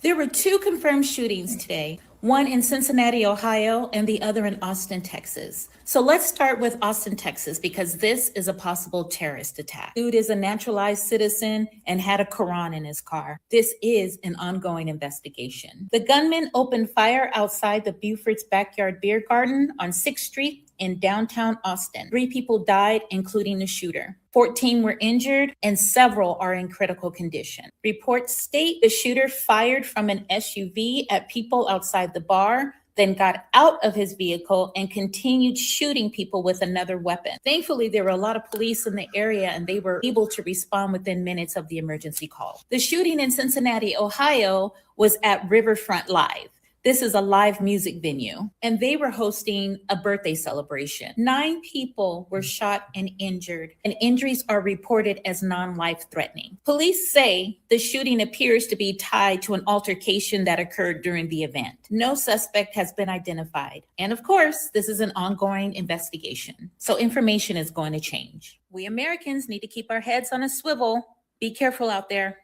There were 2 confirmed shootings today, one in Cincinnati, Ohio, and the other in Austin, Texas. So let's start with Austin, Texas, because this is a possible terrorist attack. Dude is a naturalized citizen and had a Quran in his car. This is an ongoing investigation. The gunman opened fire outside the Buford's Backyard Beer Garden on 6th Street in downtown Austin. 3 people died, including the shooter. 14 were injured and several are in critical condition. Reports state the shooter fired from an SUV at people outside the bar, then got out of his vehicle and continued shooting people with another weapon. Thankfully, there were a lot of police in the area and they were able to respond within minutes of the emergency call. The shooting in Cincinnati, Ohio was at Riverfront Live. This is a live music venue, and they were hosting a birthday celebration. 9 people were shot and injured, and injuries are reported as non-life threatening. Police say the shooting appears to be tied to an altercation that occurred during the event. No suspect has been identified. And of course, this is an ongoing investigation, so information is going to change. We Americans need to keep our heads on a swivel. Be careful out there.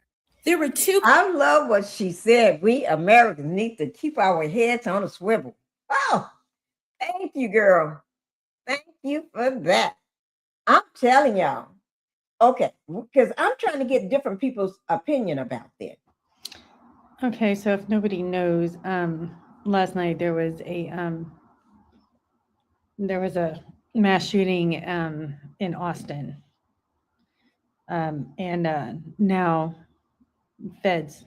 There were 2. I love what she said. We Americans need to keep our heads on a swivel. Oh, thank you, girl. Thank you for that. I'm telling y'all. Okay, because I'm trying to get different people's opinion about this. Okay, so if nobody knows, last night there was a mass shooting in Austin, and now feds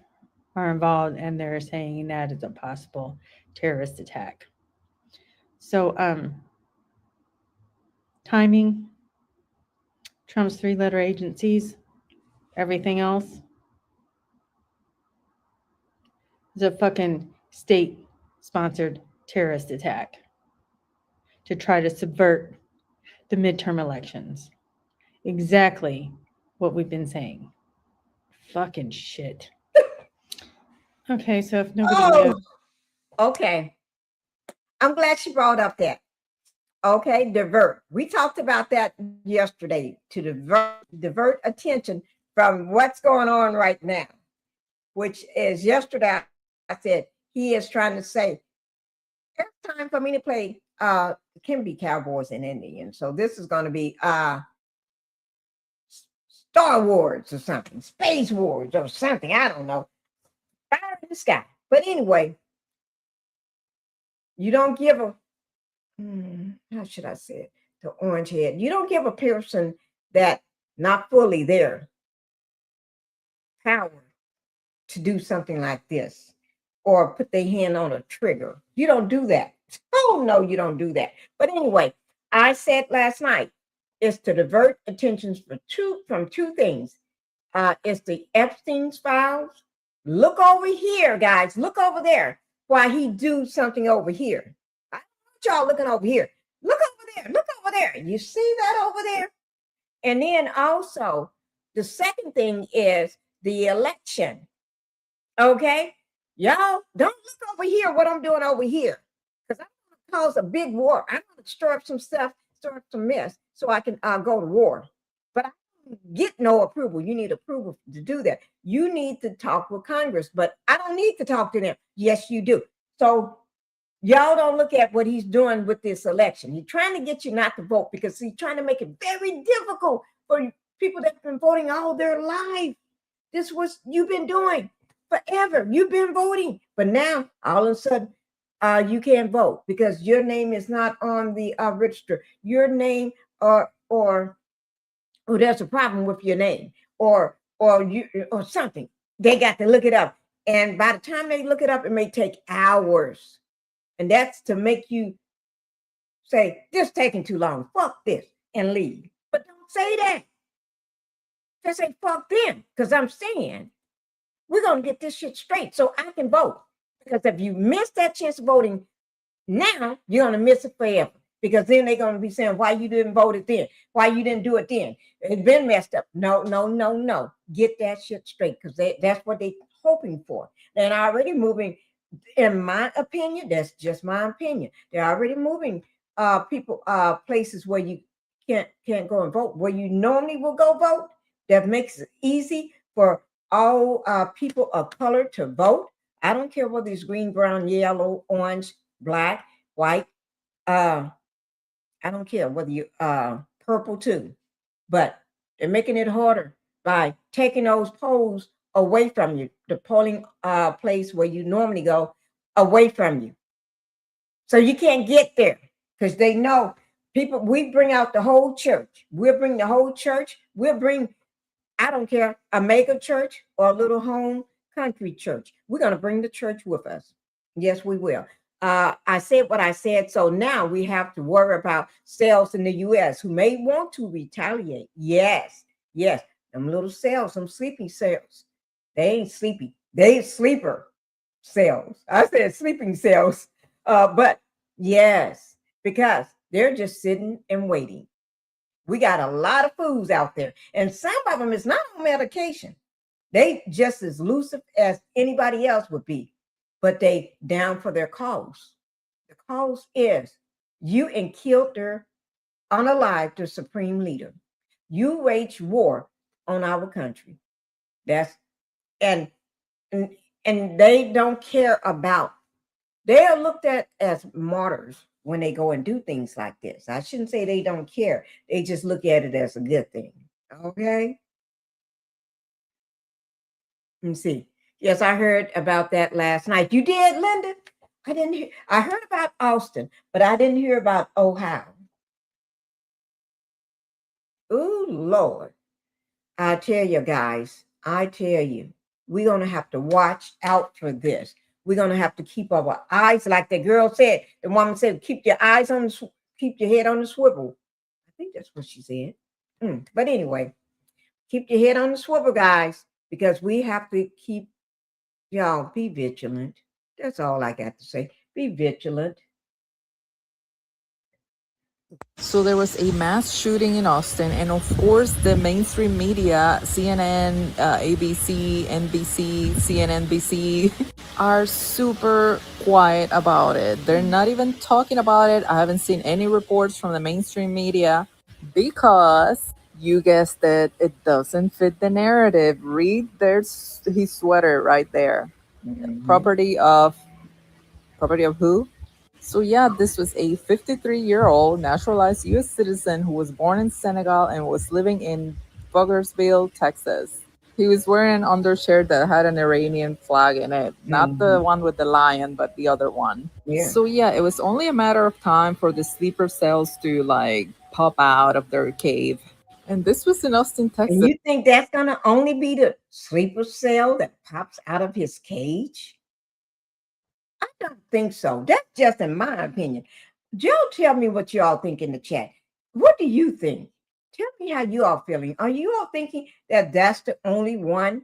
are involved and they're saying that it's a possible terrorist attack. So timing, Trump's 3-letter agencies, everything else is a fucking state-sponsored terrorist attack to try to subvert the midterm elections. Exactly what we've been saying. Fucking shit. Okay, so if nobody knows. Okay. I'm glad she brought up that. Okay, divert. We talked about that yesterday, to divert attention from what's going on right now, which is yesterday I said he is trying to say it's time for me to play can be Cowboys and Indians. So this is going to be Star Wars or something, Space Wars or something. I don't know. Fire in the sky. But anyway, you don't give a, how should I say it? The orange head. You don't give a person that not fully there power to do something like this or put their hand on a trigger. You don't do that. Oh, no, you don't do that. But anyway, I said last night, is to divert attentions from two things. It's the Epstein's files. Look over here, guys. Look over there while he do something over here. I want y'all looking over here. Look over there. Look over there. You see that over there? And then also, the second thing is the election. Okay? Y'all, don't look over here what I'm doing over here. Because I'm going to cause a big war. I'm going to stir up some stuff, stir up some mess, so I can go to war. But I don't get no approval. You need approval to do that. You need to talk with Congress, but I don't need to talk to them. Yes, you do. So y'all don't look at what he's doing with this election. He's trying to get you not to vote because he's trying to make it very difficult for people that have been voting all their life. This is what you've been doing forever. You've been voting, but now all of a sudden, you can't vote because your name is not on the register. Your name or there's a problem with your name or something. They got to look it up. And by the time they look it up, it may take hours. And that's to make you say, this is taking too long. Fuck this and leave. But don't say that. Just say fuck them. Because I'm saying we're going to get this shit straight so I can vote. Because if you miss that chance of voting now, you're going to miss it forever. Because then they're going to be saying, why you didn't vote it then? Why you didn't do it then? It's been messed up. No. Get that shit straight because that's what they're hoping for. They're already moving, in my opinion, that's just my opinion. They're already moving people, places where you can't go and vote, where you normally will go vote. That makes it easy for all people of color to vote. I don't care whether it's green, brown, yellow, orange, black, white. I don't care whether you purple too. But they're making it harder by taking those polls away from you, the polling place where you normally go, away from you. So you can't get there because they know people, we bring out the whole church. We'll bring the whole church. We'll bring, I don't care, a mega church or a little home country church. We're going to bring the church with us. Yes, we will. I said what I said. So now we have to worry about cells in the U.S. who may want to retaliate. Yes, yes. Them little cells, some sleeping cells. They ain't sleepy. They ain't sleeper cells. I said sleeping cells. But yes, because they're just sitting and waiting. We got a lot of fools out there, and some of them is not on medication. They just as elusive as anybody else would be, but they down for their cause. The cause is you and killed their unalive the supreme leader. You waged war on our country. That's and they don't care about. They are looked at as martyrs when they go and do things like this. I shouldn't say they don't care. They just look at it as a good thing. Okay. Let me see. Yes, I heard about that last night. You did, Linda? I didn't hear. I heard about Austin, but I didn't hear about Ohio. Oh, Lord. I tell you guys, I tell you, we're going to have to watch out for this. We're going to have to keep our eyes, like the girl said, the woman said, keep your eyes on, keep your head on the swivel. I think that's what she said. But anyway, keep your head on the swivel, guys, because we have to keep, y'all, be vigilant. That's all I got to say. Be vigilant. So there was a mass shooting in Austin, and of course the mainstream media, CNN, ABC, NBC, CNNBC, are super quiet about it. They're not even talking about it. I haven't seen any reports from the mainstream media because, you guessed it, it doesn't fit the narrative. Read, there's his sweater right there. Property of who? So yeah, this was a 53-year-old naturalized U.S. citizen who was born in Senegal and was living in Buggersville, Texas. He was wearing an undershirt that had an Iranian flag in it. Not the one with the lion, but the other one. Yeah. So yeah, it was only a matter of time for the sleeper cells to like pop out of their cave. And this was in Austin, Texas. And you think that's going to only be the sleeper cell that pops out of his cage? I don't think so. That's just in my opinion. Joe, tell me what y'all think in the chat. What do you think? Tell me how you all feeling. Are you all thinking that that's the only one?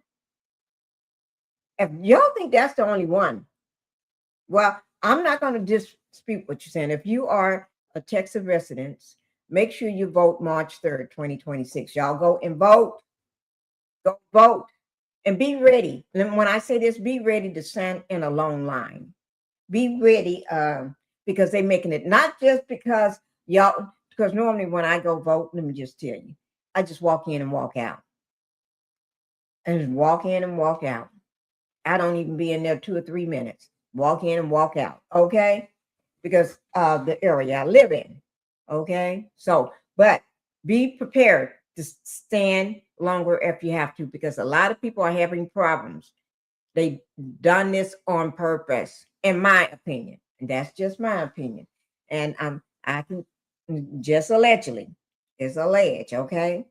If y'all think that's the only one, well, I'm not going to dispute what you're saying. If you are a Texas resident, make sure you vote March 3rd, 2026. Y'all go and vote. Go vote. And be ready. And when I say this, be ready to stand in a long line. Be ready because they're making it not just because y'all, because normally when I go vote, let me just tell you, I just walk in and walk out. And just walk in and walk out. I don't even be in there 2 or 3 minutes. Walk in and walk out. Okay? Because the area I live in. Okay? So, but be prepared to stand longer if you have to, because a lot of people are having problems. They've done this on purpose, in my opinion. And that's just my opinion. And I can just allegedly. It's alleged, okay?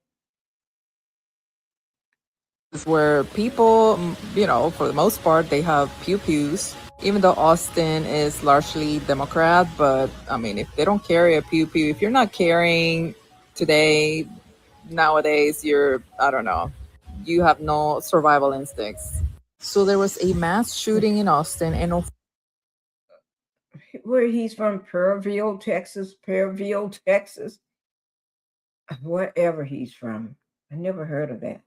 Where people, you know, for the most part, they have pew-pews. Even though Austin is largely Democrat, but I mean, if they don't carry a pew-pew, if you're not carrying today, nowadays, I don't know, you have no survival instincts. So there was a mass shooting in Austin, and where he's from, Perryville, Texas, wherever he's from. I never heard of that.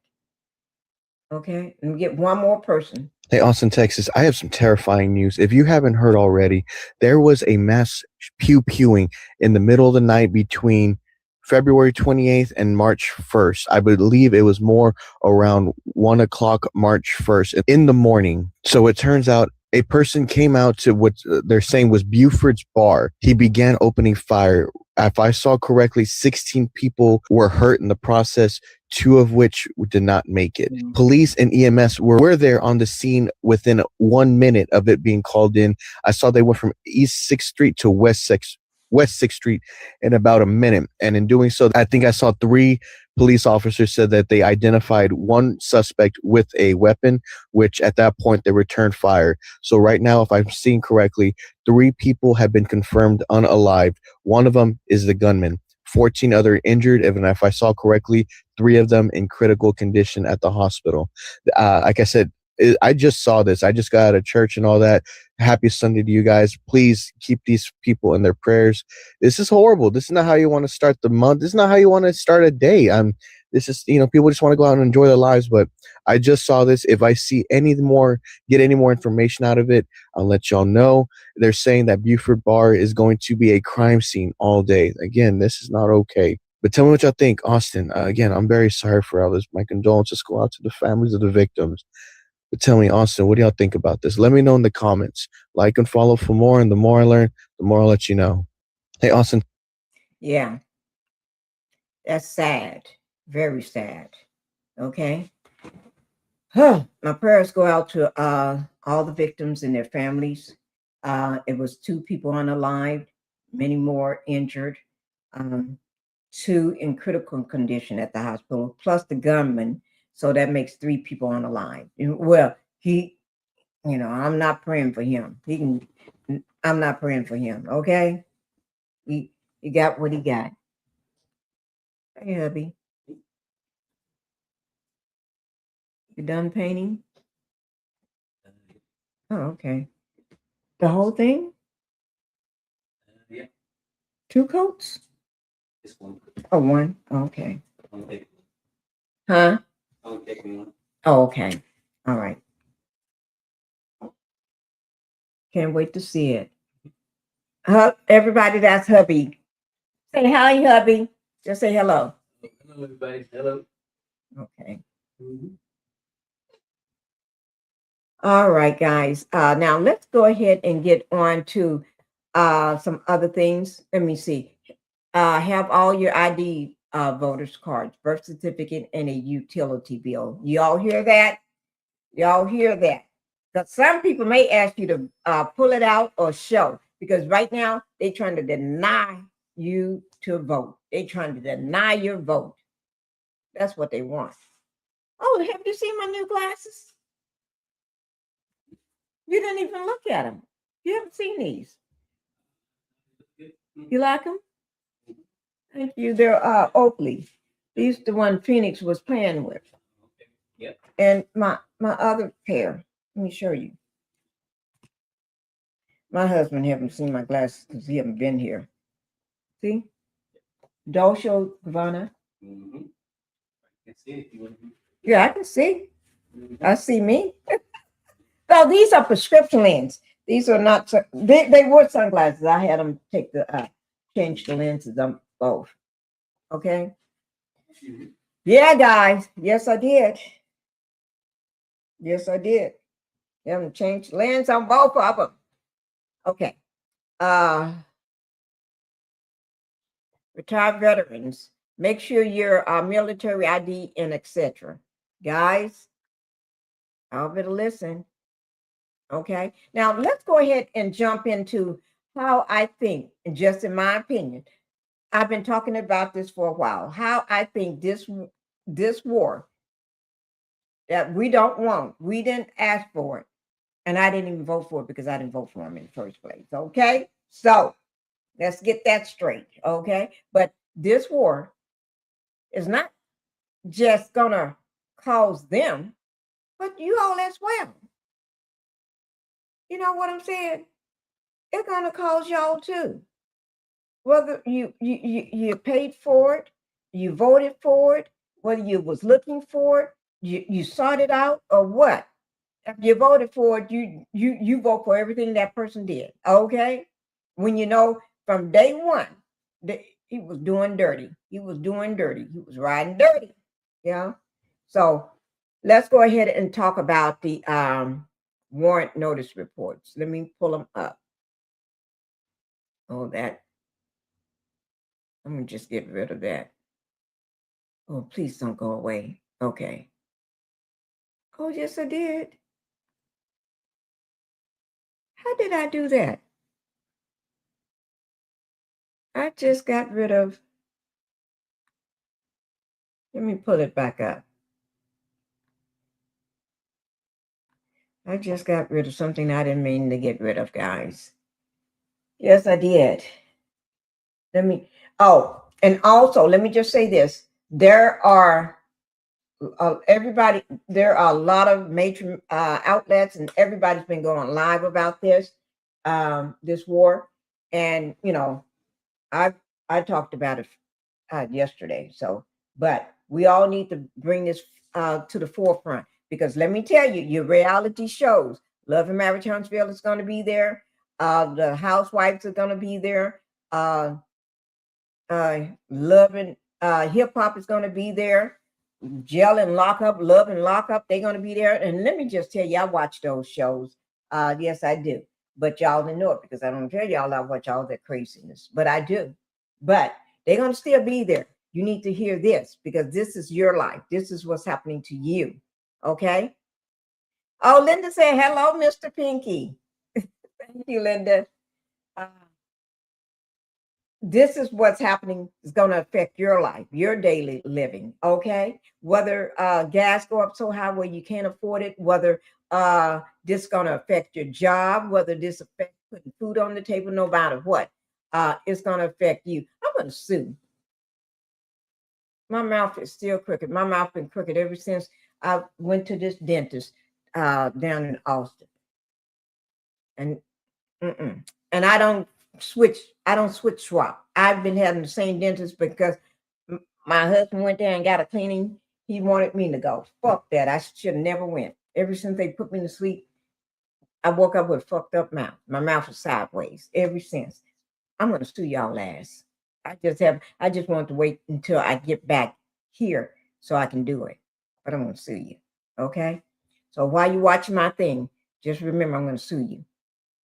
Okay, let me get one more person. Hey, Austin, Texas, I have some terrifying news. If you haven't heard already, there was a mass pew-pewing in the middle of the night between February 28th and March 1st. I believe it was more around 1 o'clock March 1st in the morning. So it turns out a person came out to what they're saying was Buford's bar. He began opening fire. If I saw correctly, 16 people were hurt in the process, 2 of which did not make it. Police and EMS were there on the scene within 1 minute of it being called in. I saw they went from East 6th Street to West 6th Street in about a minute. And in doing so, I think I saw 3 police officers said that they identified 1 suspect with a weapon, which at that point they returned fire. So right now, if I'm seeing correctly, 3 people have been confirmed unalived. 1 of them is the gunman. 14 other injured, and if I saw correctly, 3 of them in critical condition at the hospital. Like I said, I just saw this. I just got out of church and all that. Happy Sunday to you guys. Please keep these people in their prayers. This is horrible. This is not how you want to start the month. This is not how you want to start a day. This is, people just want to go out and enjoy their lives. But I just saw this. If I see get any more information out of it, I'll let y'all know. They're saying that Buford Bar is going to be a crime scene all day. Again, this is not okay. But tell me what y'all think, Austin. Again, I'm very sorry for all this. My condolences go out to the families of the victims. But tell me, Austin, what do y'all think about this? Let me know in the comments. Like and follow for more, and the more I learn, the more I'll let you know. Hey, Austin. Yeah. That's sad. Very sad. Okay. My prayers go out to all the victims and their families. It was 2 people unalived, many more injured, 2 in critical condition at the hospital, plus the gunman. So that makes 3 people unalive. Well, I'm not praying for him. I'm not praying for him. Okay. He got what he got. Hey, hubby. You done painting? Oh, okay. The whole thing? Yeah. 2 coats? Just 1. Oh, 1. Okay. I'm taking Huh? I'm taking 1. Oh, okay. All right. Can't wait to see it. Everybody, that's hubby. Say hi, hubby. Just say hello. Hello, everybody. Hello. Okay. Mm-hmm. All right, guys. Now let's go ahead and get on to some other things. Let me see. Have all your ID voters cards, birth certificate, and a utility bill. You all hear that? Y'all hear that? Because some people may ask you to pull it out or show, because right now they're trying to deny you to vote. They're trying to deny your vote. That's what they want. Oh, have you seen my new glasses? You didn't even look at them. You haven't seen these. You like them? Thank you. They're Oakley. These the one Phoenix was playing with. Yeah. And my other pair. Let me show you. My husband haven't seen my glasses because he haven't been here. See? Dolce Gabbana. Mm-hmm. I can see it. Yeah, I can see. I see me. So these are prescription lenses. These are not. They were sunglasses. I had them take change the lenses on both. Okay. Yeah, guys. Yes, I did. Yes, I did. Have them change the lens on both of them. Okay. Retired veterans. Make sure your military ID and etc. Guys, I'll better listen. Okay. Now let's go ahead and jump into how I think, just in my opinion, I've been talking about this for a while, how I think this war that we don't want, we didn't ask for it, and I didn't even vote for it because I didn't vote for him in the first place. Okay. So let's get that straight. Okay. But this war is not just gonna cause them, but you all as well. You know what I'm saying? It's gonna cause y'all too. Whether you paid for it, you voted for it, whether you was looking for it, you sought it out, or what. If you voted for it, you vote for everything that person did. Okay, when you know from day one that he was doing dirty, he was riding dirty. Yeah. So let's go ahead and talk about the warrant notice reports. Let me pull them up. Oh, that. I'm going to just get rid of that. Oh, please don't go away. Okay. Oh, yes, I did. How did I do that? I just got rid of. Let me pull it back up. I just got rid of something I didn't mean to get rid of, guys. Yes, I did. And also, let me just say this. There are there are a lot of major outlets, and everybody's been going live about this war. And, you know, I talked about it yesterday. So, but we all need to bring this to the forefront, because let me tell you, your reality shows, Love and Marriage Huntsville is going to be there. The Housewives are going to be there. Love and Hip Hop is going to be there. Jail and Lockup, Love and Lockup, they're going to be there. And let me just tell you, I watch those shows. Yes, I do. But y'all didn't know it, because I don't tell y'all I watch all that craziness. But I do. But they're going to still be there. You need to hear this, because this is your life. This is what's happening to you. Okay? Oh, Linda said, hello, Mr. Pinkie. Thank you, Linda. This is what's happening is going to affect your life, your daily living, okay? Whether gas go up so high where you can't afford it, whether this is going to affect your job, whether this affects putting food on the table, no matter what, it's going to affect you. I'm going to sue. My mouth is still crooked. My mouth been crooked ever since I went to this dentist down in Austin. And I don't switch swap. I've been having the same dentist because my husband went there and got a cleaning. He wanted me to go. Fuck that. I should have never went. Ever since they put me to sleep, I woke up with a fucked up mouth. My mouth is sideways ever since. I'm going to sue y'all ass. I just want to wait until I get back here so I can do it. But I'm going to sue you. Okay? So while you're watching my thing, just remember I'm going to sue you,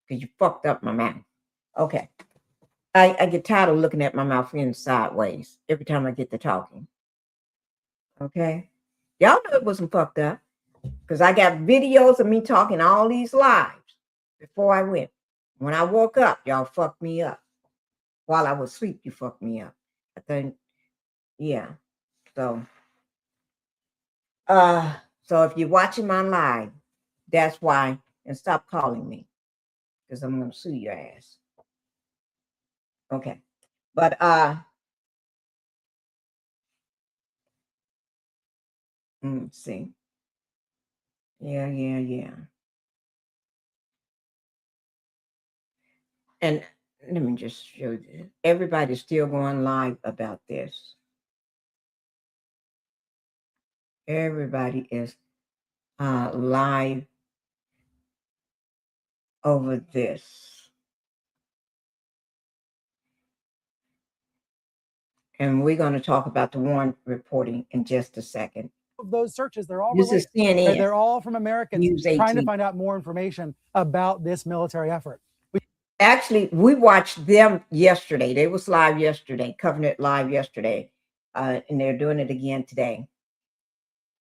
because you fucked up my mouth. Okay. I get tired of looking at my mouth in sideways every time I get to talking. Okay? Y'all know it wasn't fucked up, because I got videos of me talking all these lives before I went. When I woke up, y'all fucked me up. While I was asleep, you fucked me up. I think, yeah. So if you're watching my live, that's why, and stop calling me, because I'm going to sue your ass. Okay. But let's see. Yeah. And let me just show you. Everybody's still going live about this. Everybody is live over this. And we're going to talk about the Warren reporting in just a second. Those searches, they're all This is CNN. They're all from Americans News trying to 18. find out more information about this military effort. Actually, we watched them yesterday. They was live yesterday, covering it live yesterday, and they're doing it again today.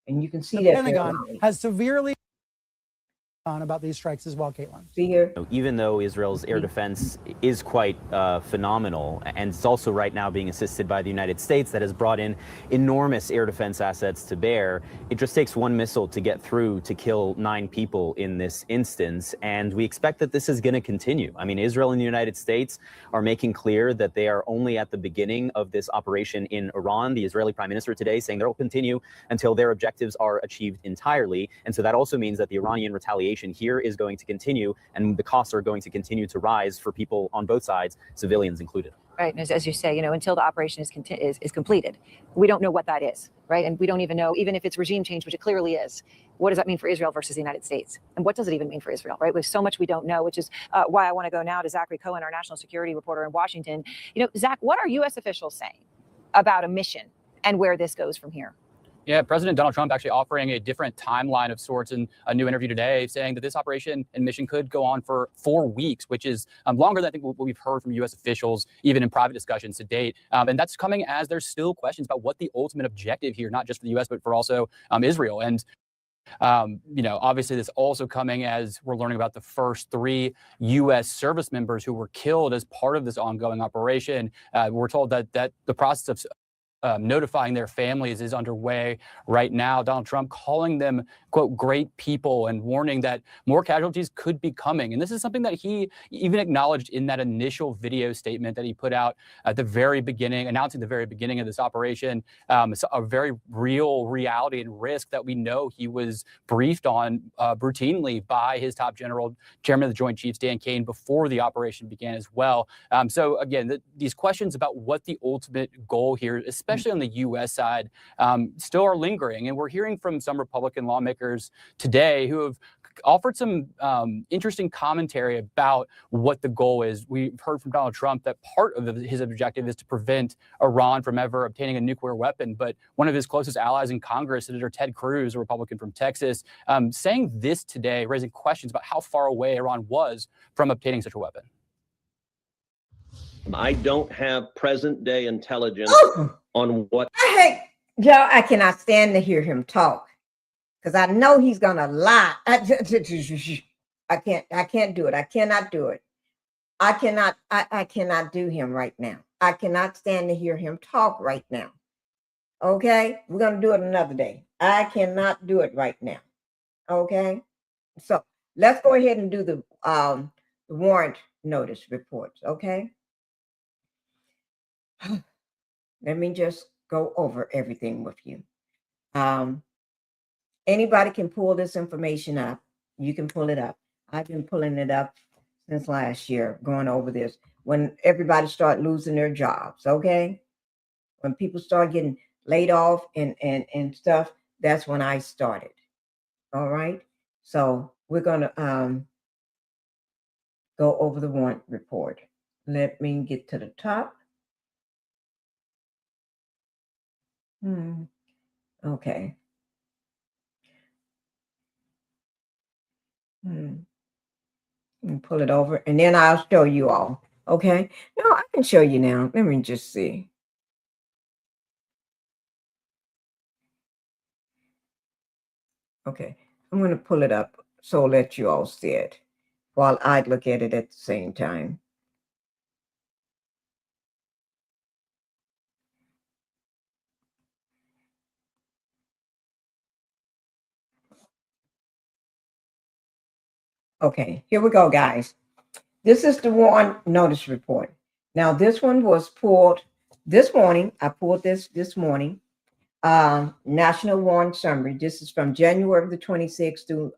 And you can see The that Pentagon has severely on about these strikes as well, Caitlin. See here? Even though Israel's air defense is quite phenomenal, and it's also right now being assisted by the United States that has brought in enormous air defense assets to bear, it just takes one missile to get through to kill 9 people in this instance, and we expect that this is going to continue. I mean, Israel and the United States are making clear that they are only at the beginning of this operation in Iran. The Israeli Prime Minister today saying they'll continue until their objectives are achieved entirely, and so that also means that the Iranian retaliation here is going to continue, and the costs are going to continue to rise for people on both sides, civilians included. Right, and as you say, until the operation is completed, we don't know what that is, right? And we don't even know, even if it's regime change, which it clearly is, what does that mean for Israel versus the United States? And what does it even mean for Israel, right? There's so much we don't know, which is why I want to go now to Zachary Cohen, our national security reporter in Washington. Zach, what are U.S. officials saying about a mission and where this goes from here? Yeah, President Donald Trump actually offering a different timeline of sorts in a new interview today, saying that this operation and mission could go on for 4 weeks, which is longer than I think what we've heard from U.S. officials, even in private discussions to date. And that's coming as there's still questions about what the ultimate objective here, not just for the U.S., but for also Israel. And obviously this also coming as we're learning about the first 3 U.S. service members who were killed as part of this ongoing operation. We're told that the process of notifying their families is underway right now. Donald Trump calling them, quote, great people, and warning that more casualties could be coming. And this is something that he even acknowledged in that initial video statement that he put out at the very beginning, announcing the very beginning of this operation. It's a very real reality and risk that we know he was briefed on routinely by his top general, chairman of the Joint Chiefs, Dan Kane, before the operation began as well. So again, these questions about what the ultimate goal here, especially on the U.S. side, still are lingering. And we're hearing from some Republican lawmakers today who have offered some interesting commentary about what the goal is. We've heard from Donald Trump that part of his objective is to prevent Iran from ever obtaining a nuclear weapon. But one of his closest allies in Congress, Senator Ted Cruz, a Republican from Texas, saying this today, raising questions about how far away Iran was from obtaining such a weapon. I don't have present day intelligence on what. Y'all, I cannot stand to hear him talk because I know he's gonna lie. I can't do it. I cannot do it. I cannot do him right now. I cannot stand to hear him talk right now. Okay, we're gonna do it another day. I cannot do it right now. Okay, so let's go ahead and do the warrant notice reports. Okay. Let me just go over everything with you. Anybody can pull this information up. You can pull it up. I've been pulling it up since last year, going over this. When everybody start losing their jobs, okay? When people start getting laid off and stuff, that's when I started. All right? So we're going to go over the warrant report. Let me get to the top. Okay. And pull it over, and then I'll show you all. Okay. No, I can show you now. Let me just see. Okay. I'm going to pull it up so I'll let you all see it while I look at it at the same time. Okay, here we go, guys. This is the warrant notice report. Now, this one was pulled this morning. I pulled this morning. National warrant summary. This is from January the 26th to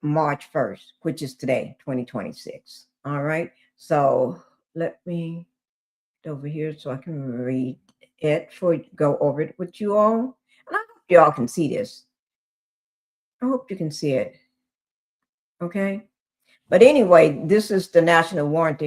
March 1st, which is today, 2026. All right. So let me get over here so I can read it go over it with you all. And I hope you all can see this. I hope you can see it. Okay. But anyway, this is the national warrant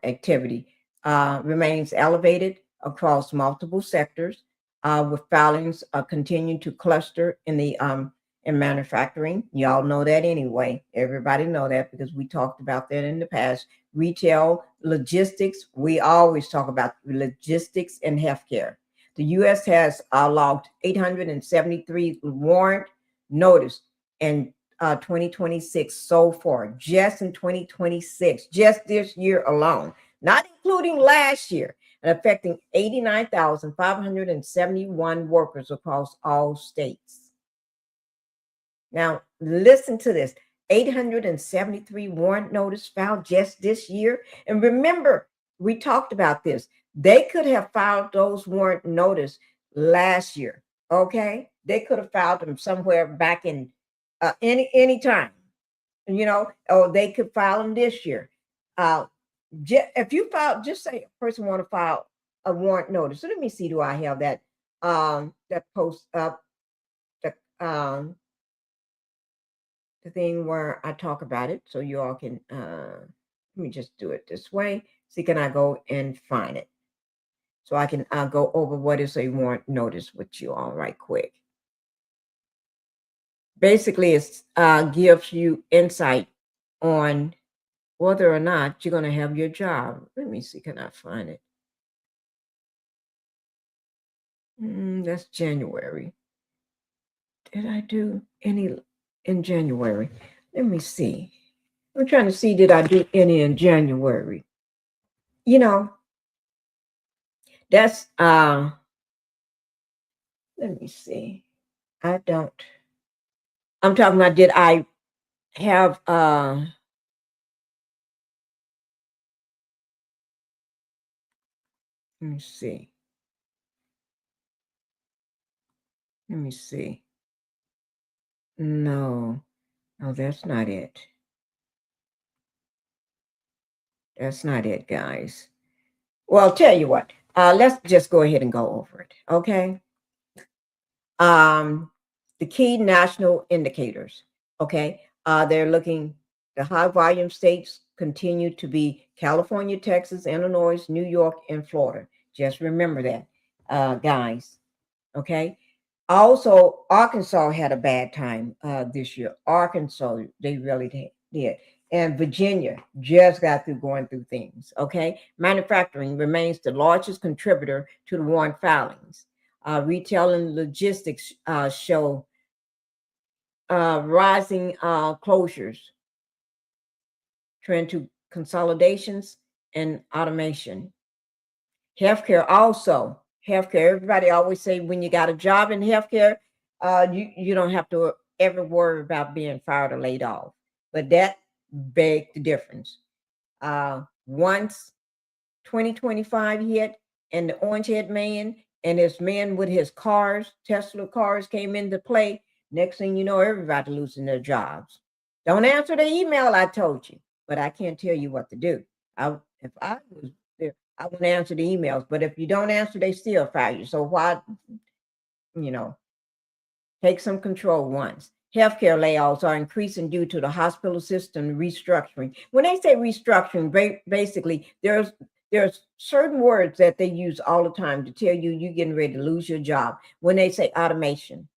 activity remains elevated across multiple sectors, with filings continuing to cluster in manufacturing. Y'all know that anyway. Everybody know that because we talked about that in the past. Retail, logistics. We always talk about logistics and healthcare. The U.S. has logged 873 warrant notice and 2026 so far, just in 2026, just this year alone, not including last year, and affecting 89,571 workers across all states. Now, listen to this, 873 warrant notice filed just this year. And remember, we talked about this. They could have filed those warrant notice last year, okay? They could have filed them somewhere back in any time, or they could file them this year. If you file, just say a person want to file a warrant notice. So let me see, do I have that that post up, the thing where I talk about it, so you all can let me just do it this way. See, can I go and find it? so I can go over what is a warrant notice with you all right quick. Basically, it gives you insight on whether or not you're going to have your job. Let me see, can I find it? That's January. Did I do any in January? Let me see. I'm trying to see, did I do any in January? You know, that's, let me see. I don't, I'm talking about, did I have, let me see. Let me see. No, that's not it. That's not it, guys. Well, I'll tell you what. Let's just go ahead and go over it, okay? The key national indicators, okay? They're looking, the high volume states continue to be California, Texas, Illinois, New York, and Florida. Just remember that, guys, okay? Also, Arkansas had a bad time this year. Arkansas, they really did. And Virginia just got through going through things, okay? Manufacturing remains the largest contributor to the warrant filings. Retail and logistics show rising closures, trend to consolidations and automation. Healthcare also. Healthcare, everybody always say when you got a job in healthcare, you don't have to ever worry about being fired or laid off. But that begs the difference. Once 2025 hit and the orange head man and his men with his cars, Tesla cars came into play, next thing you know, everybody losing their jobs. Don't answer the email I told you, but I can't tell you what to do. If I was there, I would answer the emails, but if you don't answer, they still fire you. So why, take some control once. Healthcare layoffs are increasing due to the hospital system restructuring. When they say restructuring, basically there's certain words that they use all the time to tell you you're getting ready to lose your job. When they say automation,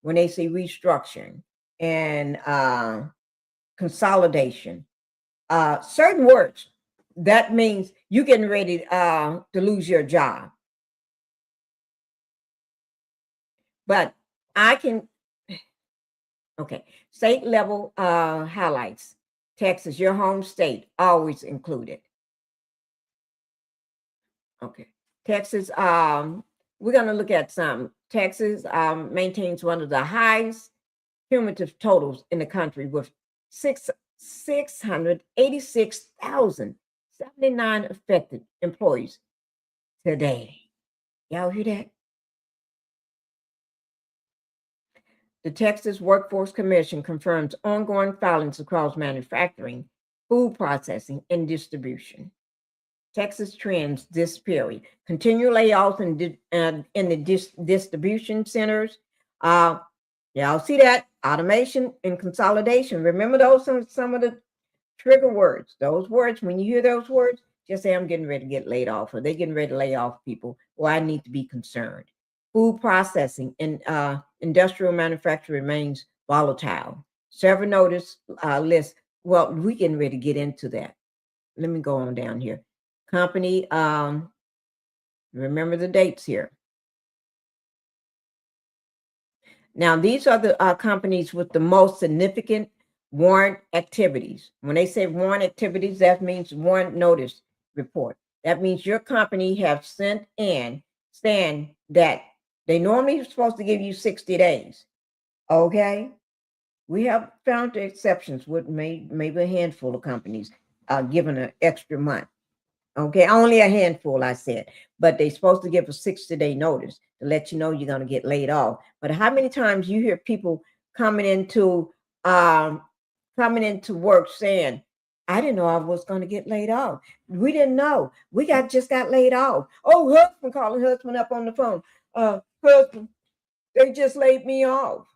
when they say restructuring and consolidation, certain words, that means you're getting ready to lose your job. But I can, okay, state level highlights. Texas, your home state, always included. Okay, Texas, we're going to look at some. Texas maintains one of the highest cumulative totals in the country with 686,079 affected employees today. Y'all hear that? The Texas Workforce Commission confirms ongoing filings across manufacturing, food processing, and distribution. Texas trends this period. Continual layoffs in the distribution centers. Y'all see that? Automation and consolidation. Remember those some of the trigger words. Those words, when you hear those words, just say, I'm getting ready to get laid off, or they're getting ready to lay off people, or I need to be concerned. Food processing and industrial manufacturing remains volatile. Several notice lists. Well, we're getting ready to get into that. Let me go on down here. Company, remember the dates here. Now, these are the companies with the most significant warrant activities. When they say warrant activities, that means warrant notice report. That means your company have sent in saying that they normally are supposed to give you 60 days. Okay? We have found the exceptions with maybe a handful of companies given an extra month. Okay, only a handful, I said, but they're supposed to give a 60-day notice to let you know you're going to get laid off. But how many times you hear people coming into work saying, I didn't know I was going to get laid off. We didn't know. We just got laid off. Oh, husband calling husband up on the phone. Husband, they just laid me off.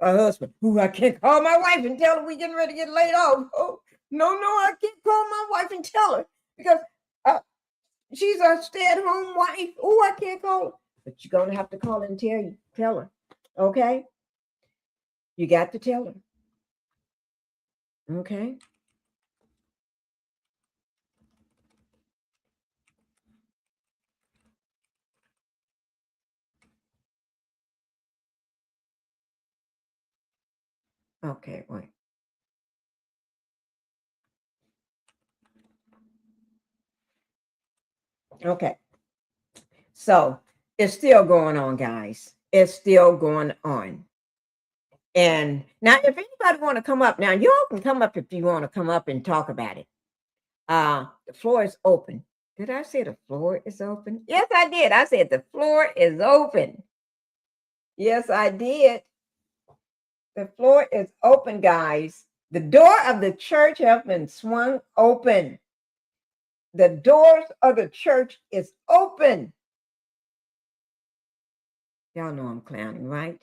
Husband, I can't call my wife and tell her we getting ready to get laid off. Oh, no, I can't call my wife and tell her. Because She's a stay-at-home wife. Oh, I can't call her. But you're going to have to call and tell her. Okay? You got to tell her. Okay? Okay, wait. Okay. So it's still going on, guys. It's still going on. And now, if anybody want to come up, now you all can come up if you want to come up and talk about it. The floor is open. Did I say the floor is open? Yes, I did. I said the floor is open. Yes, I did. The floor is open, guys. The door of the church has been swung open. The doors of the church is open. Y'all know I'm clowning, right?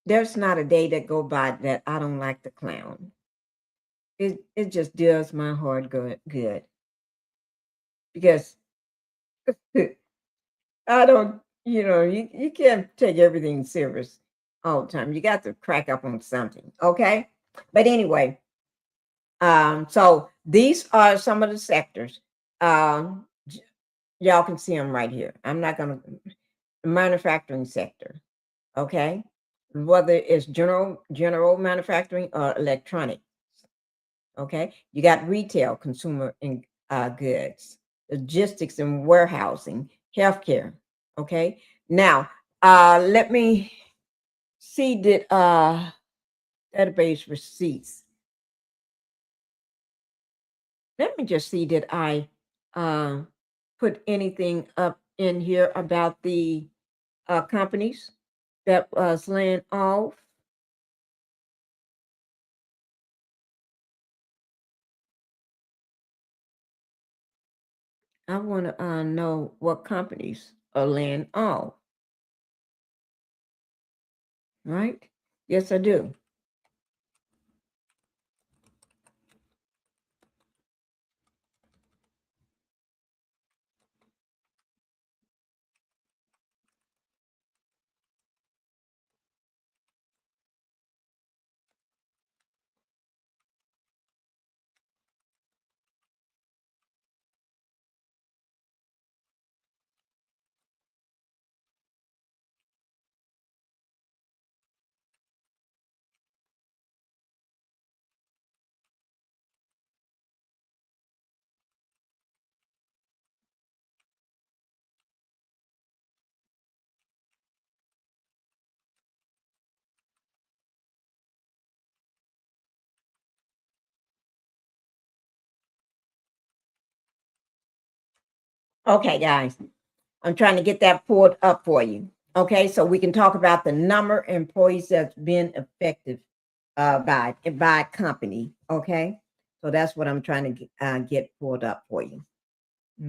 There's not a day that go by that I don't like to clown. It just does my heart good. Because I don't, you can't take everything serious all the time. You got to crack up on something, okay? But anyway, so these are some of the sectors. Y'all can see them right here. I'm not going to, manufacturing sector, okay? Whether it's general manufacturing or electronic, okay? You got retail, consumer and goods, logistics and warehousing, healthcare, okay? Now, let me see, did database receipts. Let me just see, did I put anything up in here about the companies that was laying off? I want to know what companies are laying off. Right? Yes, I do. Okay, guys, I'm trying to get that pulled up for you. Okay, so we can talk about the number of employees that's been affected by company. Okay, so that's what I'm trying to get pulled up for you.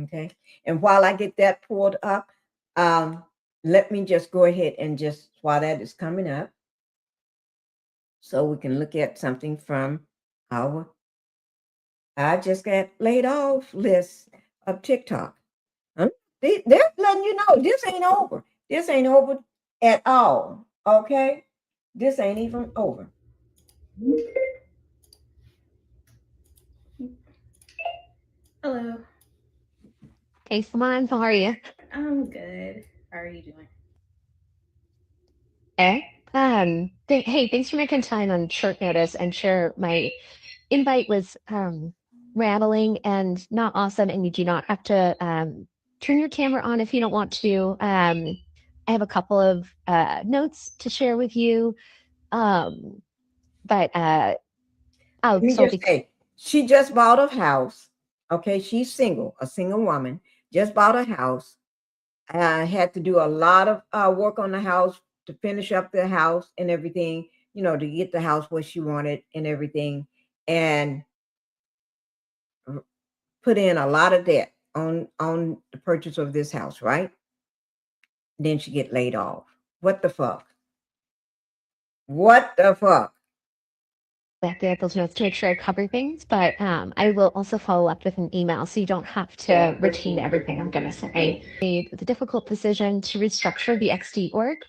Okay, and while I get that pulled up, let me just go ahead and just while that is coming up, so we can look at something from our I just got laid off list of TikTok. They're letting you know this ain't over. This ain't over at all. Okay? This ain't even over. Hello. Hey, Simone, how are you? I'm good. How are you doing? Eh? Hey, thanks for making time on short notice and share. My invite was rattling and not awesome, and you do not have to turn your camera on if you don't want to. I have a couple of notes to share with you, but Let me just say, she just bought a house. Okay, she's single, a single woman, just bought a house. Had to do a lot of work on the house to finish up the house and everything, to get the house where she wanted and everything, and put in a lot of debt on the purchase of this house, right? Then she get laid off. What the fuck? What the fuck? have to get those notes to make sure I cover things, but I will also follow up with an email so you don't have to retain everything I'm going to say. I made the difficult decision to restructure the XD org.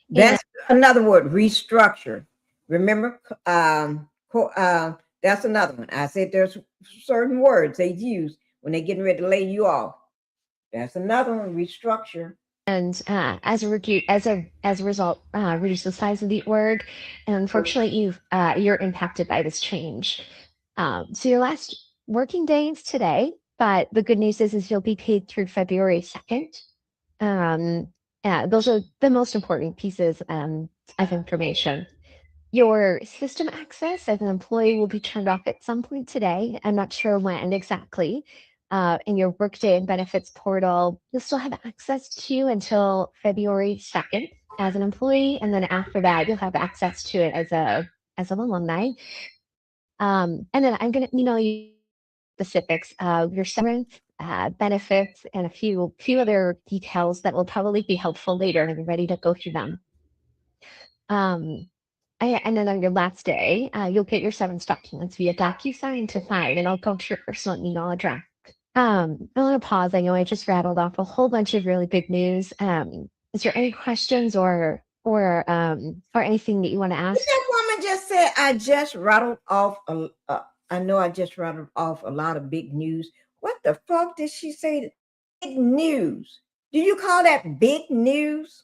That's another word, restructure. Remember, that's another one. I said there's certain words they use when they're getting ready to lay you off. That's another one, restructure. And as a result, reduce the size of the org. And unfortunately, you're impacted by this change. So your last working day is today, but the good news is you'll be paid through February 2nd. Those are the most important pieces of information. Your system access as an employee will be turned off at some point today. I'm not sure when exactly. In your Workday and Benefits portal, you'll still have access to until February 2nd as an employee, and then after that, you'll have access to it as an alumni. And then I'm going to email you specifics of your severance, benefits, and a few other details that will probably be helpful later, and I'm ready to go through them. And then on your last day, you'll get your severance documents via DocuSign to sign, and I'll go to your personal email address. I want to pause. I know I just rattled off a whole bunch of really big news. Is there any questions or anything that you want to ask? That woman just said, I just rattled off I know I just rattled off a lot of big news. What the fuck did she say? Big news. Do you call that big news?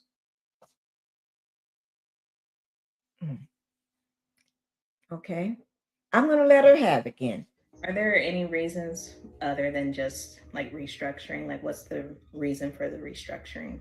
Okay. I'm going to let her have it again. Are there any reasons other than just like restructuring? Like, what's the reason for the restructuring?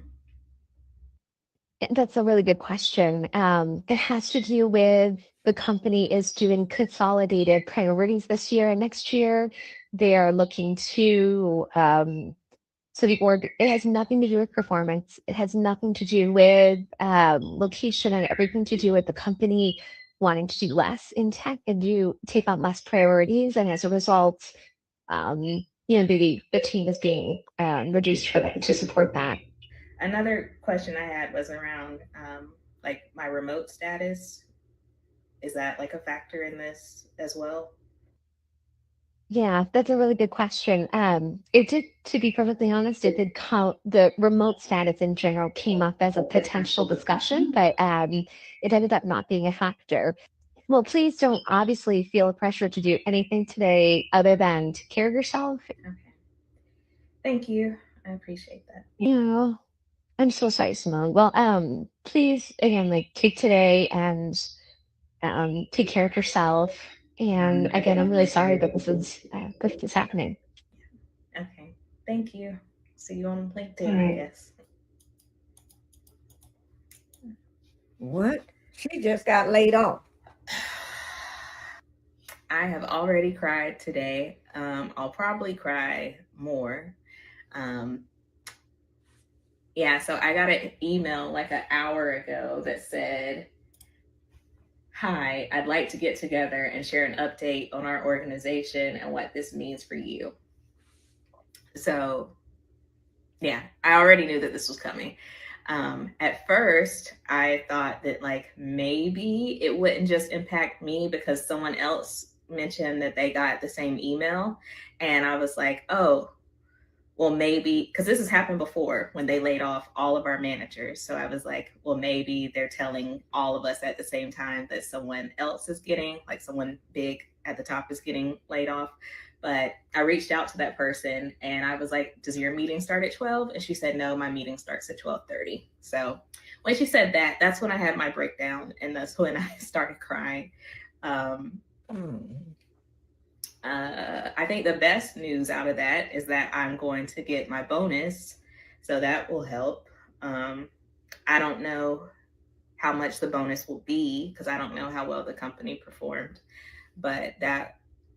That's a really good question. It has to do with the company is doing consolidated priorities this year and next year. They are looking to, so the org, it has nothing to do with performance. It has nothing to do with location and everything to do with the company wanting to do less in tech and take on less priorities. And as a result, the team is being reduced for that to support that. Another question I had was around like my remote status. Is that like a factor in this as well? Yeah, that's a really good question. It did, to be perfectly honest, it did count. The remote status in general came up as a potential discussion, but it ended up not being a factor. Well, please don't obviously feel pressure to do anything today other than take care of yourself. Okay. Thank you. I appreciate that. Yeah. I'm so sorry, Simone. Well, please again, like take today and take care of yourself. And again, I'm really sorry that this is happening. Okay. Thank you. See you on LinkedIn, I guess. What? She just got laid off. I have already cried today. I'll probably cry more. Yeah, so I got an email like an hour ago that said, "Hi, I'd like to get together and share an update on our organization and what this means for you." So yeah, I already knew that this was coming. At first, I thought that like maybe it wouldn't just impact me because someone else mentioned that they got the same email. And I was like, oh, well, maybe, because this has happened before when they laid off all of our managers. So I was like, well, maybe they're telling all of us at the same time that someone else is getting, like someone big at the top is getting laid off. But I reached out to that person and I was like, does your meeting start at 12? And she said, no, my meeting starts at 12:30. So when she said that, that's when I had my breakdown. And that's when I started crying. I think the best news out of that is that I'm going to get my bonus. So that will help. I don't know how much the bonus will be because I don't know how well the company performed, but that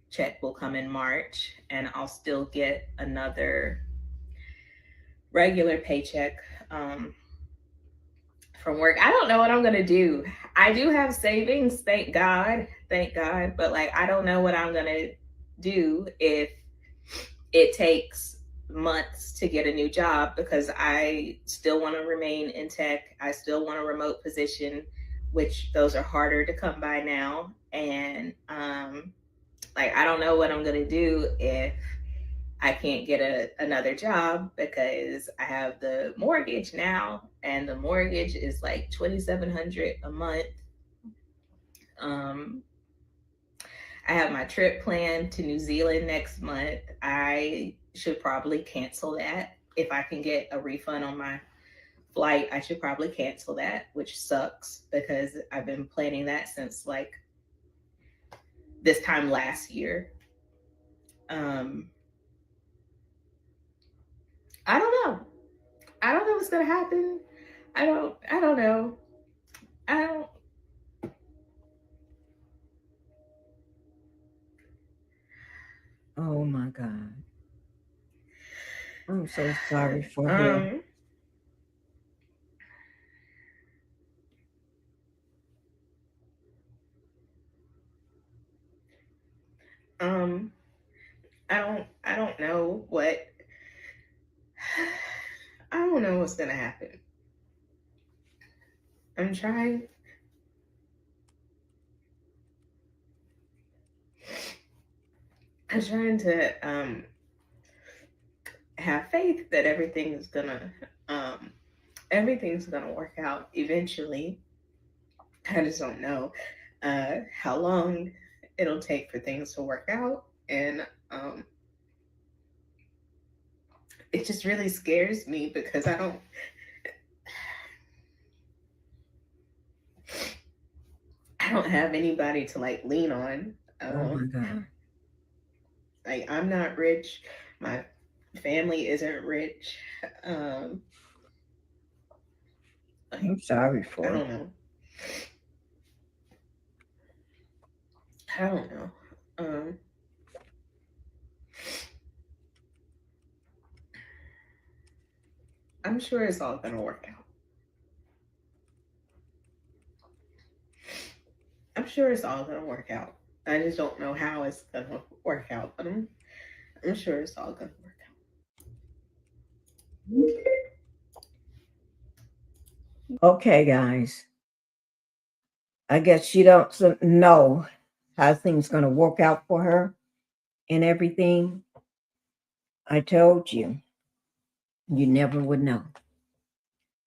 check will come in March and I'll still get another regular paycheck from work. I don't know what I'm going to do. I do have savings, thank God, but like, I don't know what I'm going to do if it takes months to get a new job because I still want to remain in tech. I still want a remote position, which those are harder to come by now. And like, I don't know what I'm gonna do if I can't get another job, because I have the mortgage now, and the mortgage is like $2,700 a month. I have my trip planned to New Zealand next month. I should probably cancel that. If I can get a refund on my flight, I should probably cancel that, which sucks because I've been planning that since like this time last year. I don't know. I don't know what's gonna happen. I don't know. Oh my God. I'm so sorry for her. I don't know what I don't know what's gonna happen. I'm trying to have faith that everything's gonna work out eventually. I just don't know how long it'll take for things to work out, and it just really scares me because I don't have anybody to like lean on. Oh my God. Like, I'm not rich. My family isn't rich. I'm sorry for I her. don't know. I don't know. I'm sure it's all gonna work out. I'm sure it's all gonna work out. I just don't know how it's gonna work out, but I'm sure it's all gonna work out. Okay, guys. I guess she don't know how things gonna work out for her and everything. I told you, you never would know.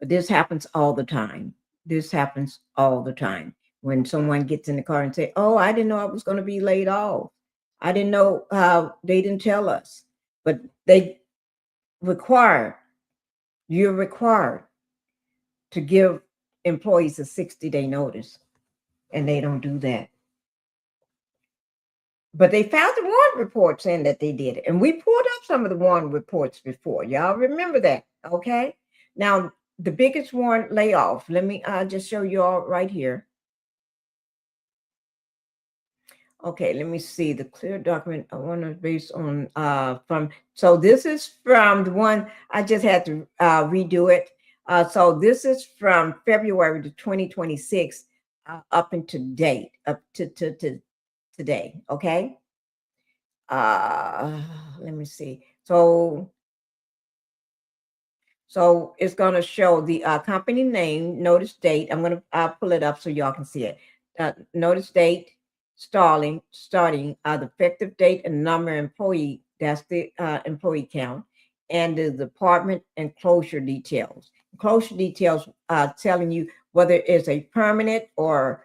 But this happens all the time. This happens all the time. When someone gets in the car and say, "Oh, I didn't know I was going to be laid off. I didn't know how they didn't tell us." But you're required to give employees a 60-day notice, and they don't do that. But they found the warrant report saying that they did it. And we pulled up some of the warrant reports before. Y'all remember that, okay? Now, the biggest warrant layoff, let me just show you all right here. Okay, let me see the clear document. I want to based on so this is from the one I just had to redo it. So this is from February to 2026 up to date, up to today. Okay. Let me see. So it's going to show the company name, notice date. I'm going to pull it up so y'all can see it. Notice date, starting the effective date and number of employee. That's the employee count, and the department and closure details. Closure details telling you whether it's a permanent or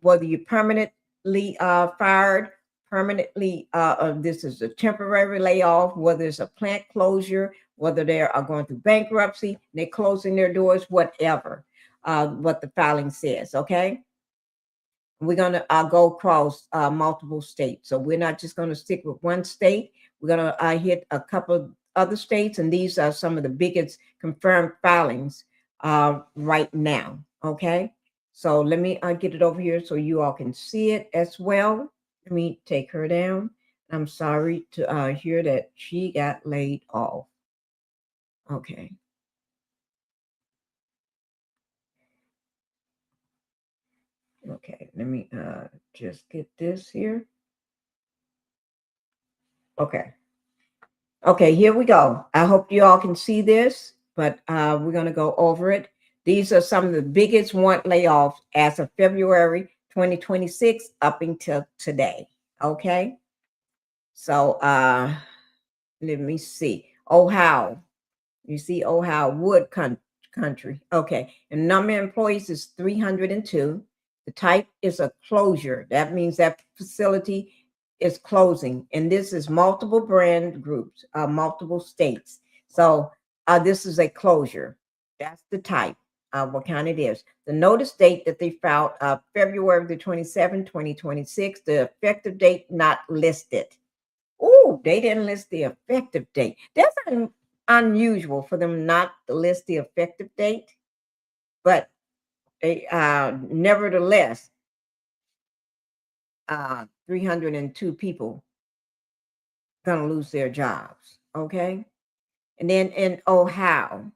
whether you permanently fired, permanently this is a temporary layoff, whether it's a plant closure, whether they are going through bankruptcy, they're closing their doors, whatever, what the filing says, okay? We're going to go across multiple states. So we're not just going to stick with one state. We're going to hit a couple other states, and these are some of the biggest confirmed filings right now, okay? So let me get it over here so you all can see it as well. Let me take her down. I'm sorry to hear that she got laid off. Okay. Okay, let me just get this here. Okay. Okay, here we go. I hope you all can see this, but we're going to go over it. These are some of the biggest warrant layoffs as of February 2026 up until today. Okay. So let me see. Ohio. You see Ohio wood country. Okay. And number of employees is 302. The type is a closure. That means that facility is closing. And this is multiple brand groups, multiple states. So this is a closure. That's the type, what kind it is. The notice date that they filed, February the 27th, 2026. The effective date not listed. Oh, they didn't list the effective date. That's unusual for them not to list the effective date. But they nevertheless, 302 people gonna lose their jobs. Okay. And then in Ohio,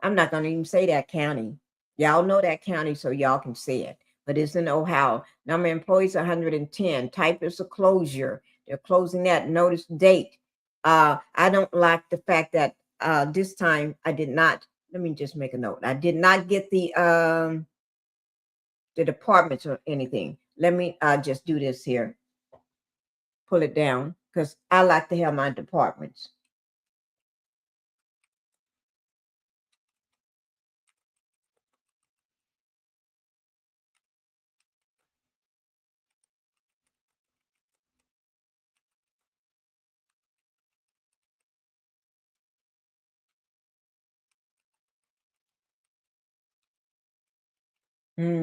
I'm not gonna even say that county. Y'all know that county, so y'all can say it. But it's in Ohio. Number of employees 110. Type is a closure. They're closing that. Notice date. I don't like the fact that this time I did not. Let me just make a note. I did not get the departments or anything. Let me just do this here. Pull it down because I like to have my departments.